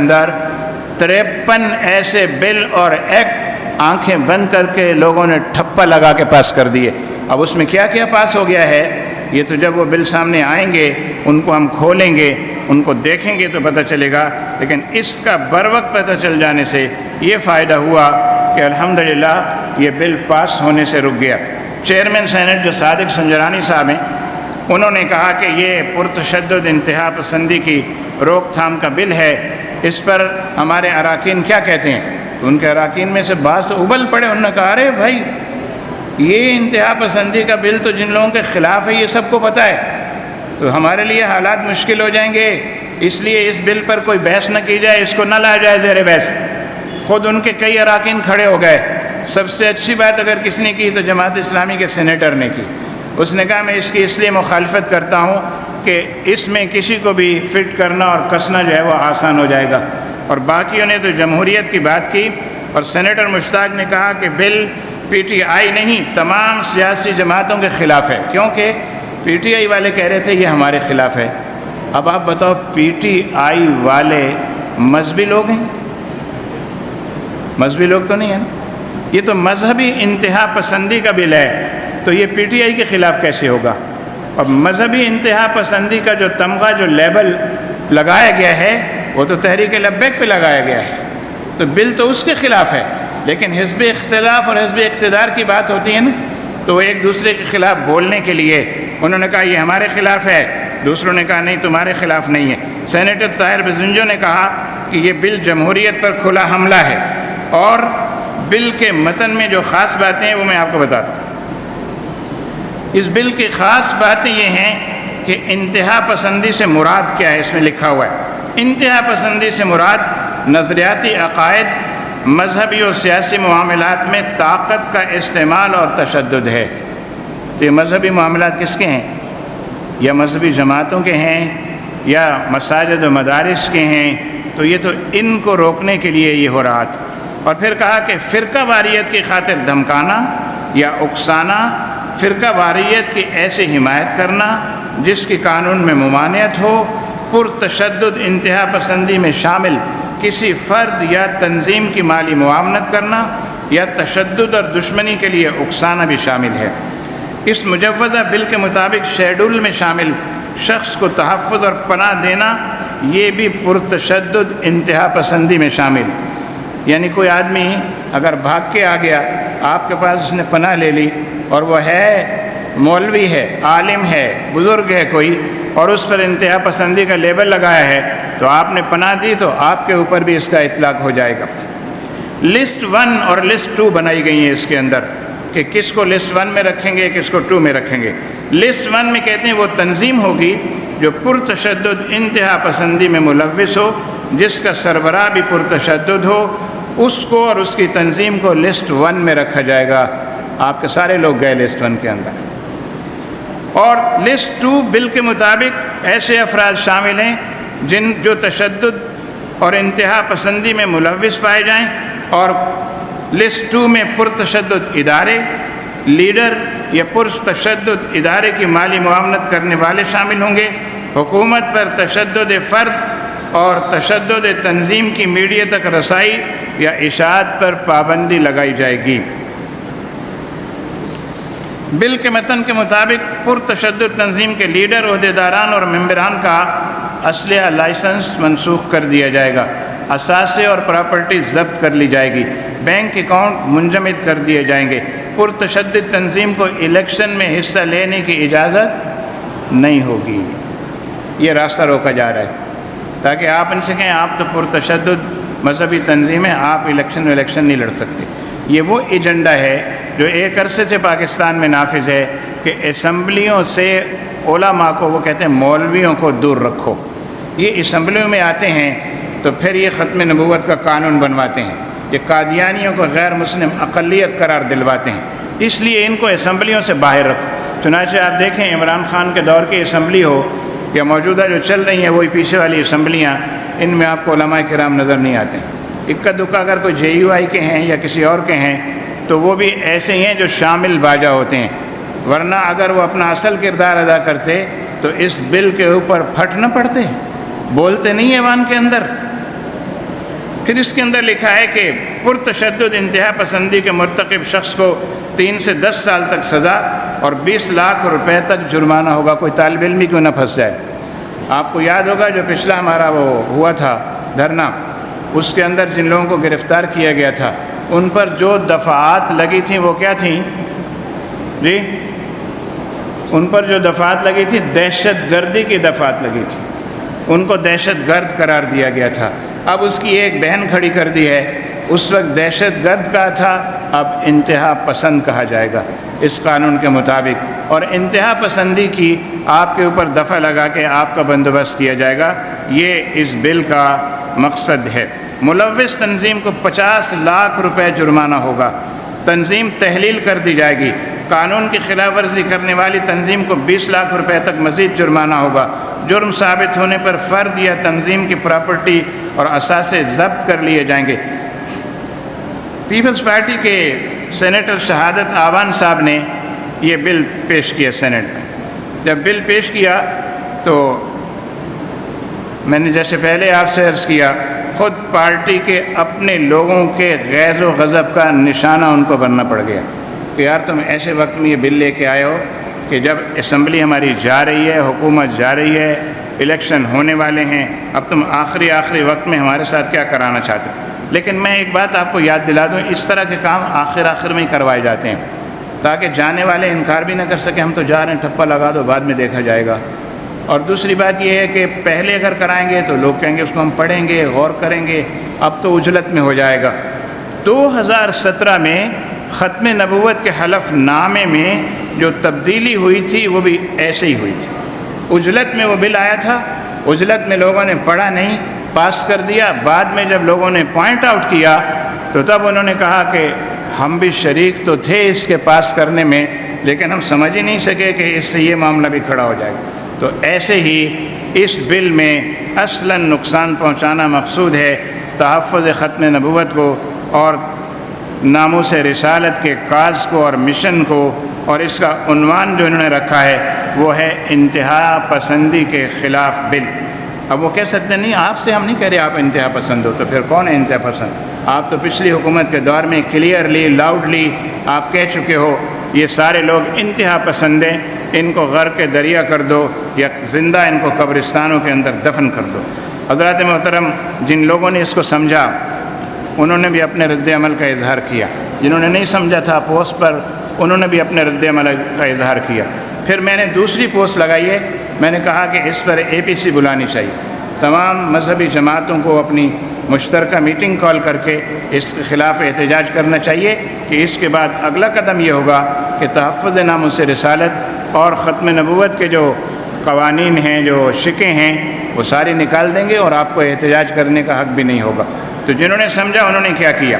53 ایسے بل اور ایکٹ آنکھیں بند کر کے لوگوں نے ٹھپا لگا کے پاس کر دیے۔ اب اس میں کیا کیا پاس ہو گیا ہے، یہ تو جب وہ بل سامنے آئیں گے ان کو ہم کھولیں گے، ان کو دیکھیں گے تو پتہ چلے گا، لیکن اس کا بروقت پتہ چل جانے سے یہ فائدہ ہوا کہ الحمدللہ یہ بل پاس ہونے سے رک گیا۔ چیئرمین سینٹ جو صادق سنجرانی صاحب ہیں، انہوں نے کہا کہ یہ پرتشدد انتہا پسندی کی روک تھام کا بل ہے، اس پر ہمارے اراکین کیا کہتے ہیں؟ ان کے اراکین میں سے بعض تو ابل پڑے، انہوں نے کہا ارے بھائی یہ انتہا پسندی کا بل تو جن لوگوں کے خلاف ہے یہ سب کو پتہ ہے، تو ہمارے لیے حالات مشکل ہو جائیں گے، اس لیے اس بل پر کوئی بحث نہ کی جائے، اس کو نہ لایا جائے زیر بحث۔ خود ان کے کئی اراکین کھڑے ہو گئے۔ سب سے اچھی بات اگر کس نے کی تو جماعت اسلامی کے سینیٹر نے کی۔ اس نے کہا میں اس کی اس لیے مخالفت کرتا ہوں کہ اس میں کسی کو بھی فٹ کرنا اور کسنا جو ہے وہ آسان ہو جائے گا، اور باقیوں نے تو جمہوریت کی بات کی، اور سینیٹر مشتاق نے کہا کہ بل پی ٹی آئی نہیں تمام سیاسی جماعتوں کے خلاف ہے، کیونکہ پی ٹی آئی والے کہہ رہے تھے یہ ہمارے خلاف ہے۔ اب آپ بتاؤ پی ٹی آئی والے مذہبی لوگ ہیں؟ مذہبی لوگ تو نہیں ہیں، یہ تو مذہبی انتہا پسندی کا بل ہے، تو یہ پی ٹی آئی کے خلاف کیسے ہوگا؟ اب مذہبی انتہا پسندی کا جو تمغہ جو لیبل لگایا گیا ہے وہ تو تحریک لبیک پہ لگایا گیا ہے، تو بل تو اس کے خلاف ہے، لیکن حزب اختلاف اور حزب اقتدار کی بات ہوتی ہے نا، تو وہ ایک دوسرے کے خلاف بولنے کے لیے انہوں نے کہا یہ ہمارے خلاف ہے، دوسروں نے کہا نہیں تمہارے خلاف نہیں ہے۔ سینیٹر طاہر بزنجو نے کہا کہ یہ بل جمہوریت پر کھلا حملہ ہے، اور بل کے متن میں جو خاص باتیں ہیں وہ میں آپ کو بتاتا ہوں۔ اس بل کی خاص باتیں یہ ہیں کہ انتہا پسندی سے مراد کیا ہے، اس میں لکھا ہوا ہے انتہا پسندی سے مراد نظریاتی عقائد، مذہبی اور سیاسی معاملات میں طاقت کا استعمال اور تشدد ہے۔ تو یہ مذہبی معاملات کس کے ہیں؟ یا مذہبی جماعتوں کے ہیں یا مساجد و مدارس کے ہیں، تو یہ تو ان کو روکنے کے لیے یہ ہو رہا تھا۔ اور پھر کہا کہ فرقہ واریت کی خاطر دھمکانا یا اکسانا، فرقہ واریت کی ایسے حمایت کرنا جس کی قانون میں ممانعت ہو، پرتشدد انتہا پسندی میں شامل کسی فرد یا تنظیم کی مالی معاونت کرنا یا تشدد اور دشمنی کے لیے اکسانا بھی شامل ہے۔ اس مجوزہ بل کے مطابق شیڈول میں شامل شخص کو تحفظ اور پناہ دینا یہ بھی پرتشدد انتہا پسندی میں شامل، یعنی کوئی آدمی اگر بھاگ کے آ گیا آپ کے پاس، اس نے پناہ لے لی اور وہ ہے مولوی ہے، عالم ہے، بزرگ ہے کوئی، اور اس پر انتہا پسندی کا لیبل لگایا ہے، تو آپ نے پناہ دی تو آپ کے اوپر بھی اس کا اطلاق ہو جائے گا۔ لسٹ 1 اور لسٹ 2 بنائی گئی ہیں اس کے اندر کہ کس کو لسٹ 1 میں رکھیں گے، کس کو 2 میں رکھیں گے۔ لسٹ 1 میں کہتے ہیں وہ تنظیم ہوگی جو پرتشدد انتہا پسندی میں ملوث ہو، جس کا سربراہ بھی پرتشدد ہو، اس کو اور اس کی تنظیم کو لسٹ 1 میں رکھا جائے گا۔ آپ کے سارے لوگ گئے لسٹ 1 کے اندر۔ اور لسٹ 2 بل کے مطابق ایسے افراد شامل ہیں جو تشدد اور انتہا پسندی میں ملوث پائے جائیں، اور لسٹ 2 میں پرتشدد ادارے، لیڈر یا پرتشدد ادارے کی مالی معاونت کرنے والے شامل ہوں گے۔ حکومت پر تشدد فرد اور تشدد تنظیم کی میڈیا تک رسائی یا اشاعت پر پابندی لگائی جائے گی۔ بل کے متن کے مطابق پرتشدد تنظیم کے لیڈر، عہدیداران اور ممبران کا اسلحہ لائسنس منسوخ کر دیا جائے گا۔ اثاثے اور پراپرٹی ضبط کر لی جائے گی، بینک اکاؤنٹ منجمد کر دیے جائیں گے، پرتشدد تنظیم کو الیکشن میں حصہ لینے کی اجازت نہیں ہوگی۔ یہ راستہ روکا جا رہا ہے تاکہ آپ ان سے کہیں آپ تو پرتشدد مذہبی تنظیم ہے، آپ الیکشن نہیں لڑ سکتے۔ یہ وہ ایجنڈا ہے جو ایک عرصے سے پاکستان میں نافذ ہے کہ اسمبلیوں سے علماء کو، وہ کہتے ہیں مولویوں کو دور رکھو۔ یہ اسمبلیوں میں آتے ہیں تو پھر یہ ختم نبوت کا قانون بنواتے ہیں، یہ قادیانیوں کو غیر مسلم اقلیت قرار دلواتے ہیں، اس لیے ان کو اسمبلیوں سے باہر رکھو۔ چنانچہ آپ دیکھیں عمران خان کے دور کی اسمبلی ہو یا موجودہ جو چل رہی ہیں وہی پیچھے والی اسمبلیاں، ان میں آپ کو علماء کرام نظر نہیں آتے ہیں۔ اکا دکا اگر کوئی JUI کے ہیں یا کسی اور کے ہیں تو وہ بھی ایسے ہی ہیں جو شامل باجا ہوتے ہیں، ورنہ اگر وہ اپنا اصل کردار ادا کرتے تو اس بل کے اوپر پھٹ نہ پڑتے، بولتے نہیں ایوان کے اندر۔ پھر اس کے اندر لکھا ہے کہ پرتشدد انتہا پسندی کے مرتکب شخص کو 3 سے 10 سال تک سزا اور 20 لاکھ روپے تک جرمانہ ہوگا، کوئی طالب علم ہی کیوں نہ پھنس جائے۔ آپ کو یاد ہوگا جو پچھلا ہمارا وہ ہوا تھا دھرنا، اس کے اندر جن لوگوں کو گرفتار کیا گیا تھا ان پر جو دفعات لگی تھیں وہ کیا تھیں جی؟ ان پر جو دفعات لگی تھی دہشت گردی کی دفعات لگی تھی، ان کو دہشت گرد قرار دیا گیا تھا۔ اب اس کی ایک بہن کھڑی کر دی ہے، اس وقت دہشت گرد کہا تھا، اب انتہا پسند کہا جائے گا اس قانون کے مطابق، اور انتہا پسندی کی آپ کے اوپر دفع لگا کے آپ کا بندوبست کیا جائے گا۔ یہ اس بل کا مقصد ہے۔ ملوث تنظیم کو 50 لاکھ روپے جرمانہ ہوگا، تنظیم تحلیل کر دی جائے گی، قانون کی خلاف ورزی کرنے والی تنظیم کو 20 لاکھ روپے تک مزید جرمانہ ہوگا، جرم ثابت ہونے پر فرد یا تنظیم کی پراپرٹی اور اثاثے ضبط کر لیے جائیں گے۔ پیپلز پارٹی کے سینیٹر شہادت آوان صاحب نے یہ بل پیش کیا سینٹ میں۔ جب بل پیش کیا تو میں نے جیسے پہلے آپ سے عرض کیا، خود پارٹی کے اپنے لوگوں کے غیظ و غضب کا نشانہ ان کو بننا پڑ گیا کہ یار تم ایسے وقت میں یہ بل لے کے آئے ہو کہ جب اسمبلی ہماری جا رہی ہے، حکومت جا رہی ہے، الیکشن ہونے والے ہیں، اب تم آخری وقت میں ہمارے ساتھ کیا کرانا چاہتے ہو۔ لیکن میں ایک بات آپ کو یاد دلا دوں، اس طرح کے کام آخر میں ہی کروائے جاتے ہیں تاکہ جانے والے انکار بھی نہ کر سکیں ہم تو جا رہے ہیں، ٹھپا لگا دو بعد میں دیکھا جائے گا۔ اور دوسری بات یہ ہے کہ پہلے اگر کرائیں گے تو لوگ کہیں گے اس کو ہم پڑھیں گے، غور کریں گے، اب تو اجلت میں ہو جائے گا۔ 2017 میں ختم نبوت کے حلف نامے میں جو تبدیلی ہوئی تھی وہ بھی ایسے ہی ہوئی تھی۔ اجلت میں وہ بل آیا تھا، اجلت میں لوگوں نے پڑھا نہیں، پاس کر دیا، بعد میں جب لوگوں نے پوائنٹ آؤٹ کیا تو تب انہوں نے کہا کہ ہم بھی شریک تو تھے اس کے پاس کرنے میں، لیکن ہم سمجھ ہی نہیں سکے کہ اس سے یہ معاملہ بھی کھڑا ہو جائے گا۔ تو ایسے ہی اس بل میں اصلاً نقصان پہنچانا مقصود ہے تحفظ ختم نبوت کو اور ناموس رسالت کے کاز کو اور مشن کو، اور اس کا عنوان جو انہوں نے رکھا ہے وہ ہے انتہا پسندی کے خلاف بل۔ اب وہ کہہ سکتے نہیں، آپ سے ہم نہیں کہہ رہے آپ انتہا پسند ہو، تو پھر کون ہے انتہا پسند؟ آپ تو پچھلی حکومت کے دور میں کلیئرلی لاؤڈلی آپ کہہ چکے ہو یہ سارے لوگ انتہا پسند ہیں، ان کو غرق دریا کر دو یا زندہ ان کو قبرستانوں کے اندر دفن کر دو۔ حضرات محترم، جن لوگوں نے اس کو سمجھا انہوں نے بھی اپنے رد عمل کا اظہار کیا، جنہوں نے نہیں سمجھا تھا پوسٹ پر انہوں نے بھی اپنے رد عمل کا اظہار کیا۔ پھر میں نے دوسری پوسٹ لگائی ہے، میں نے کہا کہ اس پر APC بلانی چاہیے، تمام مذہبی جماعتوں کو اپنی مشترکہ میٹنگ کال کر کے اس کے خلاف احتجاج کرنا چاہیے کہ اس کے بعد اگلا قدم یہ ہوگا کہ تحفظ ناموس رسالت اور ختم نبوت کے جو قوانین ہیں، جو شکیں ہیں، وہ ساری نکال دیں گے اور آپ کو احتجاج کرنے کا حق بھی نہیں ہوگا۔ تو جنہوں نے سمجھا انہوں نے کیا کیا،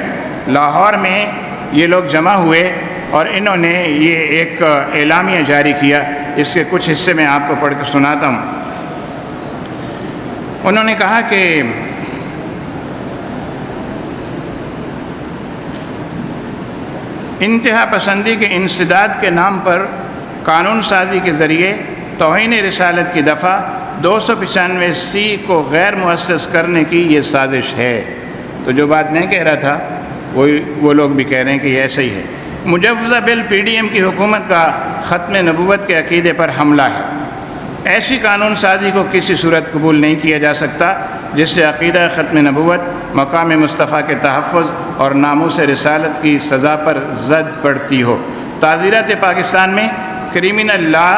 لاہور میں یہ لوگ جمع ہوئے اور انہوں نے یہ ایک اعلامیہ جاری کیا، اس کے کچھ حصے میں آپ کو پڑھ کے سناتا ہوں۔ انہوں نے کہا کہ انتہا پسندی کے انسداد کے نام پر قانون سازی کے ذریعے توہین رسالت کی دفعہ 295C کو غیر مؤسس کرنے کی یہ سازش ہے۔ تو جو بات میں کہہ رہا تھا وہ لوگ بھی کہہ رہے ہیں کہ یہ ایسا ہی ہے۔ مجوزہ بل PDM کی حکومت کا ختم نبوت کے عقیدے پر حملہ ہے۔ ایسی قانون سازی کو کسی صورت قبول نہیں کیا جا سکتا جس سے عقیدہ ختم نبوت، مقام مصطفیٰ کے تحفظ اور ناموس رسالت کی سزا پر زد پڑتی ہو۔ تعزیرات پاکستان میں کرمنل لا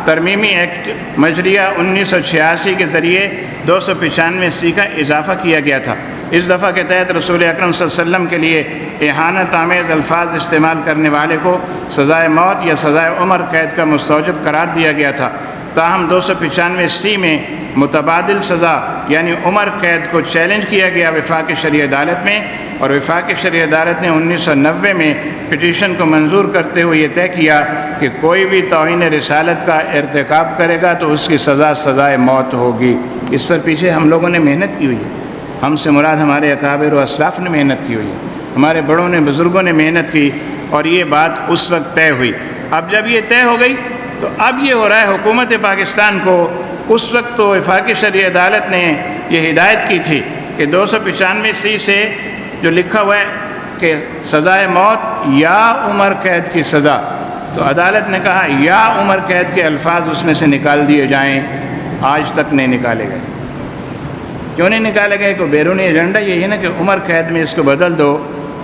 ترمیمی ایکٹ مجریہ 1986 کے ذریعے 295(c) کا اضافہ کیا گیا تھا۔ اس دفعہ کے تحت رسول اکرم صلی اللہ علیہ وسلم کے لیے اہانت آمیز الفاظ استعمال کرنے والے کو سزائے موت یا سزائے عمر قید کا مستوجب قرار دیا گیا تھا۔ تاہم 295(c) میں متبادل سزا یعنی عمر قید کو چیلنج کیا گیا وفاقی شرعی عدالت میں، اور وفاقی شرعی عدالت نے 1990 میں پٹیشن کو منظور کرتے ہوئے یہ طے کیا کہ کوئی بھی توہین رسالت کا ارتکاب کرے گا تو اس کی سزا سزائے موت ہوگی۔ اس پر پیچھے ہم لوگوں نے محنت کی ہوئی ہے، ہم سے مراد ہمارے اکابر و اسلاف نے محنت کی ہوئی ہے، ہمارے بڑوں نے بزرگوں نے محنت کی، اور یہ بات اس وقت طے ہوئی۔ اب جب یہ طے ہو گئی تو اب یہ ہو رہا ہے حکومت پاکستان کو، اس وقت تو وفاقی شرعی عدالت نے یہ ہدایت کی تھی کہ 295(c) سے جو لکھا ہوا ہے کہ سزائے موت یا عمر قید کی سزا، تو عدالت نے کہا یا عمر قید کے الفاظ اس میں سے نکال دیے جائیں۔ آج تک نہیں نکالے گئے۔ کیوں نہیں نکالے گئے؟ کہ بیرونی ایجنڈا یہی ہے نا کہ عمر قید میں اس کو بدل دو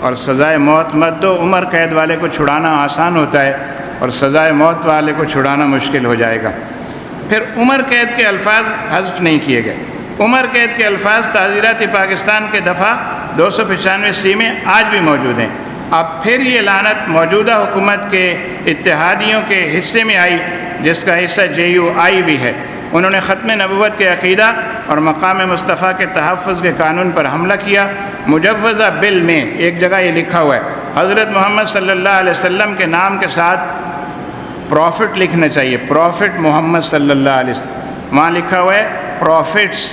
اور سزائے موت مت دو۔ عمر قید والے کو چھڑانا آسان ہوتا ہے اور سزائے موت والے کو چھڑانا مشکل ہو جائے گا۔ پھر عمر قید کے الفاظ حذف نہیں کیے گئے۔ عمر قید کے الفاظ تعزیرات پاکستان کے دفعہ 295(c) میں آج بھی موجود ہیں۔ اب پھر یہ لعنت موجودہ حکومت کے اتحادیوں کے حصے میں آئی، جس کا حصہ JUI بھی ہے۔ انہوں نے ختم نبوت کے عقیدہ اور مقام مصطفیٰ کے تحفظ کے قانون پر حملہ کیا۔ مجوزہ بل میں ایک جگہ یہ لکھا ہوا ہے حضرت محمد صلی اللہ علیہ وسلم کے نام کے ساتھ پروفٹ لکھنا چاہیے، پروفٹ محمد صلی اللہ علیہ وسلم۔ وہاں لکھا ہوا ہے پروفٹس،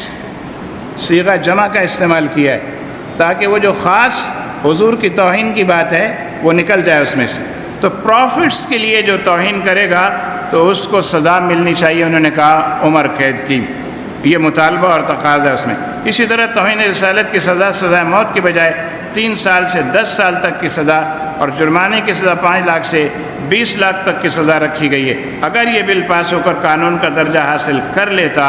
صیغہ جمع کا استعمال کیا ہے تاکہ وہ جو خاص حضور کی توہین کی بات ہے وہ نکل جائے اس میں سے۔ تو پروفٹس کے لیے جو توہین کرے گا تو اس کو سزا ملنی چاہیے، انہوں نے کہا عمر قید کی۔ یہ مطالبہ اور تقاضا ہے اس میں۔ اسی طرح توہین رسالت کی سزا سزائے موت کی بجائے 3 سال سے 10 سال تک کی سزا اور جرمانے کی سزا 5 لاکھ سے 20 لاکھ تک کی سزا رکھی گئی ہے۔ اگر یہ بل پاس ہو کر قانون کا درجہ حاصل کر لیتا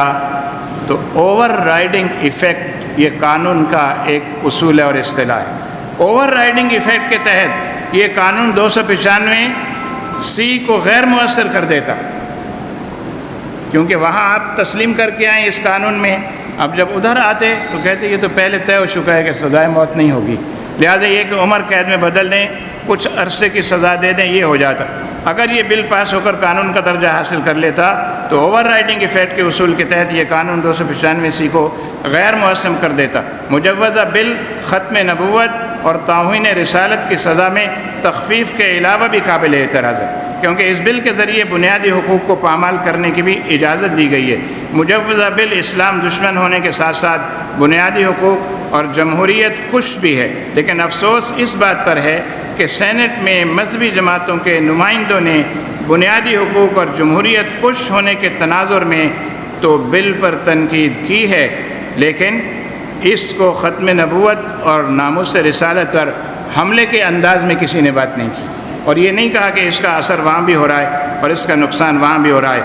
تو اوور رائڈنگ ایفیکٹ یہ قانون کا ایک اصول ہے اور اصطلاح ہے۔ اوور رائڈنگ ایفیکٹ کے تحت یہ قانون 295(c) کو غیر مؤثر کر دیتا، کیونکہ وہاں آپ تسلیم کر کے آئیں اس قانون میں، اب جب ادھر آتے تو کہتے یہ تو پہلے طے ہو چکا ہے کہ سزائے موت نہیں ہوگی، لہٰذا یہ کہ عمر قید میں بدل دیں، کچھ عرصے کی سزا دے دیں، یہ ہو جاتا۔ اگر یہ بل پاس ہو کر قانون کا درجہ حاصل کر لیتا تو اوور رائڈنگ ایفیکٹ کے اصول کے تحت یہ قانون 295(c) کو غیر مؤثر کر دیتا۔ مجوزہ بل ختم نبوت اور توہین رسالت کی سزا میں تخفیف کے علاوہ بھی قابل اعتراض ہے، کیونکہ اس بل کے ذریعے بنیادی حقوق کو پامال کرنے کی بھی اجازت دی گئی ہے۔ مجوزہ بل اسلام دشمن ہونے کے ساتھ ساتھ بنیادی حقوق اور جمہوریت کش بھی ہے، لیکن افسوس اس بات پر ہے کہ سینٹ میں مذہبی جماعتوں کے نمائندوں نے بنیادی حقوق اور جمہوریت کش ہونے کے تناظر میں تو بل پر تنقید کی ہے، لیکن اس کو ختم نبوت اور ناموس رسالت پر حملے کے انداز میں کسی نے بات نہیں کی، اور یہ نہیں کہا کہ اس کا اثر وہاں بھی ہو رہا ہے اور اس کا نقصان وہاں بھی ہو رہا ہے۔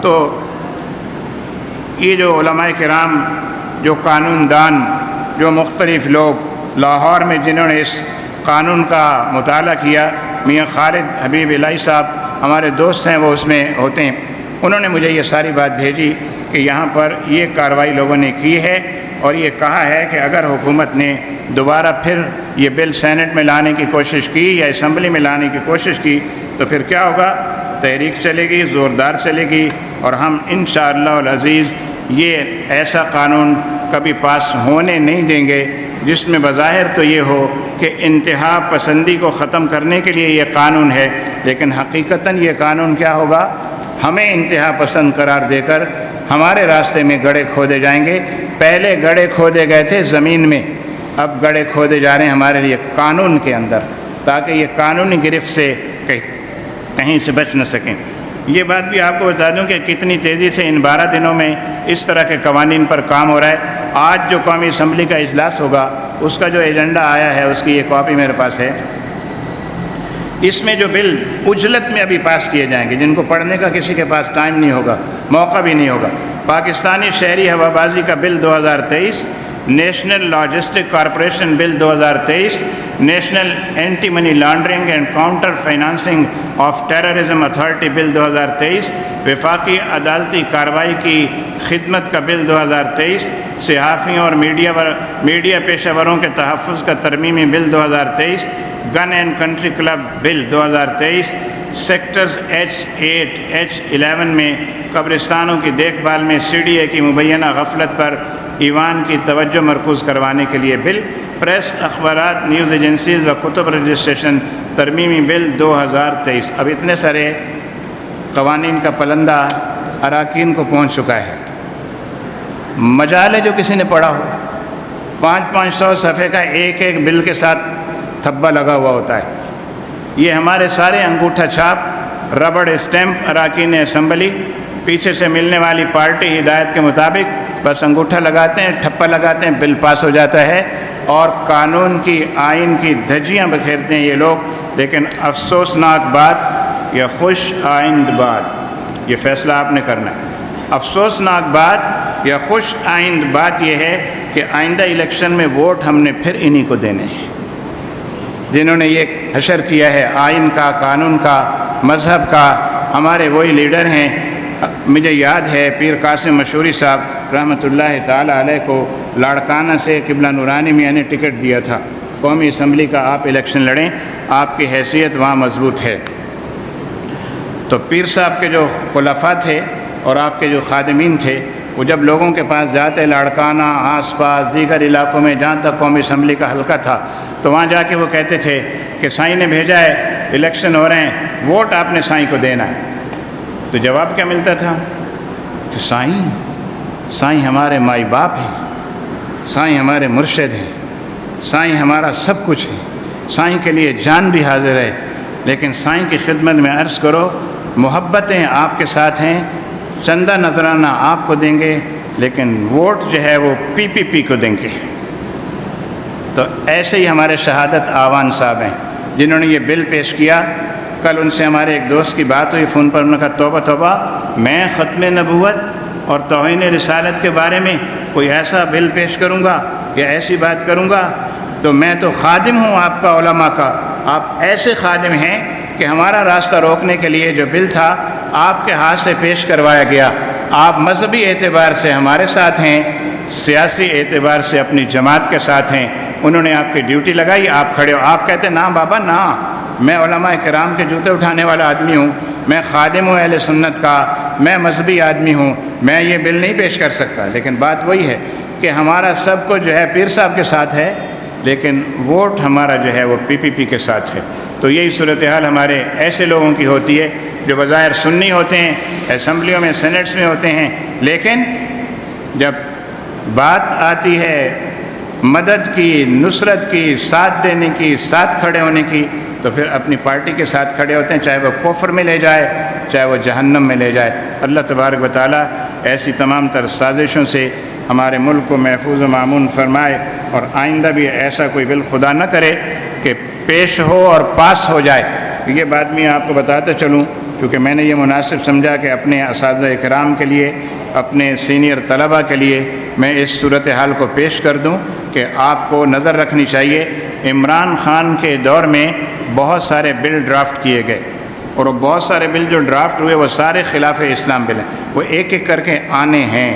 تو یہ جو علماء کرام، جو قانون دان، جو مختلف لوگ لاہور میں جنہوں نے اس قانون کا مطالعہ کیا، میاں خالد حبیب الہی صاحب ہمارے دوست ہیں، وہ اس میں ہوتے ہیں، انہوں نے مجھے یہ ساری بات بھیجی کہ یہاں پر یہ کارروائی لوگوں نے کی ہے، اور یہ کہا ہے کہ اگر حکومت نے دوبارہ پھر یہ بل سینٹ میں لانے کی کوشش کی یا اسمبلی میں لانے کی کوشش کی تو پھر کیا ہوگا؟ تحریک چلے گی، زوردار چلے گی، اور ہم انشاءاللہ العزیز یہ ایسا قانون کبھی پاس ہونے نہیں دیں گے جس میں بظاہر تو یہ ہو کہ انتہا پسندی کو ختم کرنے کے لیے یہ قانون ہے، لیکن حقیقتاً یہ قانون کیا ہوگا؟ ہمیں انتہا پسند قرار دے کر ہمارے راستے میں گڑھے کھودے جائیں گے۔ پہلے گڑھے کھودے گئے تھے زمین میں، اب گڑھے کھودے جا رہے ہیں ہمارے لیے قانون کے اندر، تاکہ یہ قانونی گرفت سے کہیں سے بچ نہ سکیں۔ یہ بات بھی آپ کو بتا دوں کہ کتنی تیزی سے ان 12 دنوں میں اس طرح کے قوانین پر کام ہو رہا ہے۔ آج جو قومی اسمبلی کا اجلاس ہوگا اس کا جو ایجنڈا آیا ہے اس کی یہ کاپی میرے پاس ہے۔ اس میں جو بل عجلت میں ابھی پاس کیے جائیں گے، جن کو پڑھنے کا کسی کے پاس ٹائم نہیں ہوگا، موقع بھی نہیں ہوگا، پاکستانی شہری ہوا بازی کا bill 2023، national logistic corporation bill 2023، national anti money laundering and counter financing of terrorism authority bill 2023، وفاقی عدالتی کارروائی کی خدمت کا بل 2023، صحافیوں اور میڈیا پیشہ وروں کے تحفظ کا ترمیمی bill 2023، gun and country club bill 2023، sectors H8 H11 میں قبرستانوں کی دیکھ بھال میں CDA کی مبینہ غفلت پر ایوان کی توجہ مرکوز کروانے کے لیے بل، پریس، اخبارات، نیوز ایجنسیز و کتب رجسٹریشن ترمیمی بل 2023۔ اب اتنے سارے قوانین کا پلندہ اراکین کو پہنچ چکا ہے۔ مجال ہے جو کسی نے پڑھا ہو، 500 صفحے کا ایک ایک بل کے ساتھ تھبا لگا ہوا ہوتا ہے۔ یہ ہمارے سارے انگوٹھا چھاپ، ربڑ اسٹیمپ اراکین اسمبلی، پیچھے سے ملنے والی پارٹی ہدایت کے مطابق بس انگوٹھا لگاتے ہیں، ٹھپا لگاتے ہیں، بل پاس ہو جاتا ہے اور قانون کی، آئین کی دھجیاں بکھیرتے ہیں یہ لوگ۔ لیکن افسوسناک بات یا خوش آئند بات، یہ فیصلہ آپ نے کرنا ہے۔ افسوسناک بات یا خوش آئند بات یہ ہے کہ آئندہ الیکشن میں ووٹ ہم نے پھر انہی کو دینے ہیں جنہوں نے یہ حشر کیا ہے آئین کا، قانون کا، مذہب کا۔ ہمارے وہی لیڈر ہیں، مجھے یاد ہے پیر قاسم مشوری صاحب رحمۃ اللہ تعالی علیہ کو لاڑکانہ سے قبلہ نورانی میاں نے ٹکٹ دیا تھا، قومی اسمبلی کا آپ الیکشن لڑیں، آپ کی حیثیت وہاں مضبوط ہے۔ تو پیر صاحب کے جو خلفاء تھے اور آپ کے جو خادمین تھے، وہ جب لوگوں کے پاس جاتے، لاڑکانہ، آس پاس دیگر علاقوں میں جہاں تک قومی اسمبلی کا حلقہ تھا، تو وہاں جا کے وہ کہتے تھے کہ سائیں نے بھیجا ہے، الیکشن ہو رہے ہیں، ووٹ آپ نے سائیں کو دینا ہے۔ تو جواب کیا ملتا تھا کہ سائیں ہمارے مائی باپ ہیں، سائیں ہمارے مرشد ہیں، سائیں ہمارا سب کچھ ہے، سائیں کے لیے جان بھی حاضر ہے، لیکن سائیں کی خدمت میں عرض کرو محبتیں آپ کے ساتھ ہیں، چندہ نذرانہ آپ کو دیں گے، لیکن ووٹ جو ہے وہ PPP کو دیں گے۔ تو ایسے ہی ہمارے شہادت آوان صاحب ہیں جنہوں نے یہ بل پیش کیا۔ کل ان سے ہمارے ایک دوست کی بات ہوئی فون پر، انہوں نے کہا توبہ توبہ، میں ختم نبوت اور توہین رسالت کے بارے میں کوئی ایسا بل پیش کروں گا یا ایسی بات کروں گا تو میں تو خادم ہوں آپ کا، علماء کا۔ آپ ایسے خادم ہیں کہ ہمارا راستہ روکنے کے لیے جو بل تھا آپ کے ہاتھ سے پیش کروایا گیا۔ آپ مذہبی اعتبار سے ہمارے ساتھ ہیں، سیاسی اعتبار سے اپنی جماعت کے ساتھ ہیں، انہوں نے آپ کی ڈیوٹی لگائی، آپ کھڑے ہو، آپ کہتے ہیں نا بابا نا، میں علماء کرام کے جوتے اٹھانے والا آدمی ہوں، میں خادم ہوں اہل سنت کا، میں مذہبی آدمی ہوں، میں یہ بل نہیں پیش کر سکتا۔ لیکن بات وہی ہے کہ ہمارا سب کچھ جو ہے پیر صاحب کے ساتھ ہے، لیکن ووٹ ہمارا جو ہے وہ PPP کے ساتھ ہے۔ تو یہی صورتحال ہمارے ایسے لوگوں کی ہوتی ہے جو بظاہر سنی ہوتے ہیں، اسمبلیوں میں، سینٹس میں ہوتے ہیں، لیکن جب بات آتی ہے مدد کی، نصرت کی، ساتھ دینے کی، ساتھ کھڑے ہونے کی، تو پھر اپنی پارٹی کے ساتھ کھڑے ہوتے ہیں، چاہے وہ کفر میں لے جائے، چاہے وہ جہنم میں لے جائے۔ اللہ تبارک و تعالیٰ ایسی تمام تر سازشوں سے ہمارے ملک کو محفوظ و مامون فرمائے، اور آئندہ بھی ایسا کوئی بل خدا نہ کرے کہ پیش ہو اور پاس ہو جائے۔ یہ بات میں آپ کو بتاتا چلوں کیونکہ میں نے یہ مناسب سمجھا کہ اپنے اساتذہ کرام کے لیے، اپنے سینئر طلباء کے لیے میں اس صورتحال کو پیش کر دوں کہ آپ کو نظر رکھنی چاہیے۔ عمران خان کے دور میں بہت سارے بل ڈرافٹ کیے گئے، اور وہ بہت سارے بل جو ڈرافٹ ہوئے وہ سارے خلاف اسلام بل ہیں، وہ ایک ایک کر کے آنے ہیں۔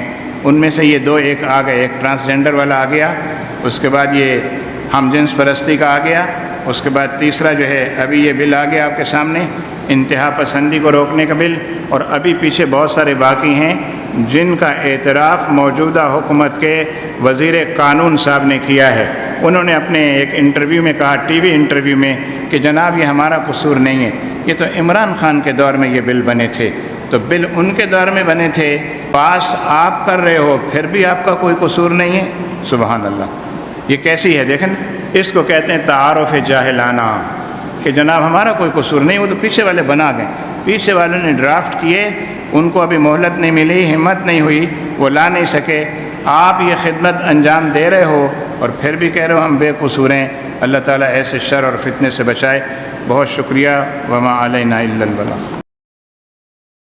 ان میں سے یہ 2 ایک آ گئے، ایک ٹرانسجنڈر والا آ گیا، اس کے بعد یہ ہم جنس پرستی کا آ گیا، اس کے بعد تیسرا جو ہے ابھی یہ بل آ گیا آپ کے سامنے، انتہا پسندی کو روکنے کا بل، اور ابھی پیچھے بہت سارے باقی ہیں جن کا اعتراف موجودہ حکومت کے وزیر قانون صاحب نے کیا ہے۔ انہوں نے اپنے ایک انٹرویو میں کہا، ٹی وی انٹرویو میں، کہ جناب یہ ہمارا قصور نہیں ہے، یہ تو عمران خان کے دور میں یہ بل بنے تھے۔ تو بل ان کے دور میں بنے تھے، پاس آپ کر رہے ہو، پھر بھی آپ کا کوئی قصور نہیں ہے۔ سبحان اللہ، یہ کیسی ہے دیکھیں، اس کو کہتے ہیں تعارف جاہلانہ، کہ جناب ہمارا کوئی قصور نہیں، وہ تو پیچھے والے بنا گئے، پیچھے والوں نے ڈرافٹ کیے، ان کو ابھی مہلت نہیں ملی، ہمت نہیں ہوئی، وہ لا نہیں سکے۔ آپ یہ خدمت انجام دے رہے ہو اور پھر بھی کہہ رہا ہوں ہم بے قصور ہیں، اللہ تعالیٰ ایسے شر اور فتنے سے بچائے۔ بہت شکریہ، وما علینا الا البلاغ۔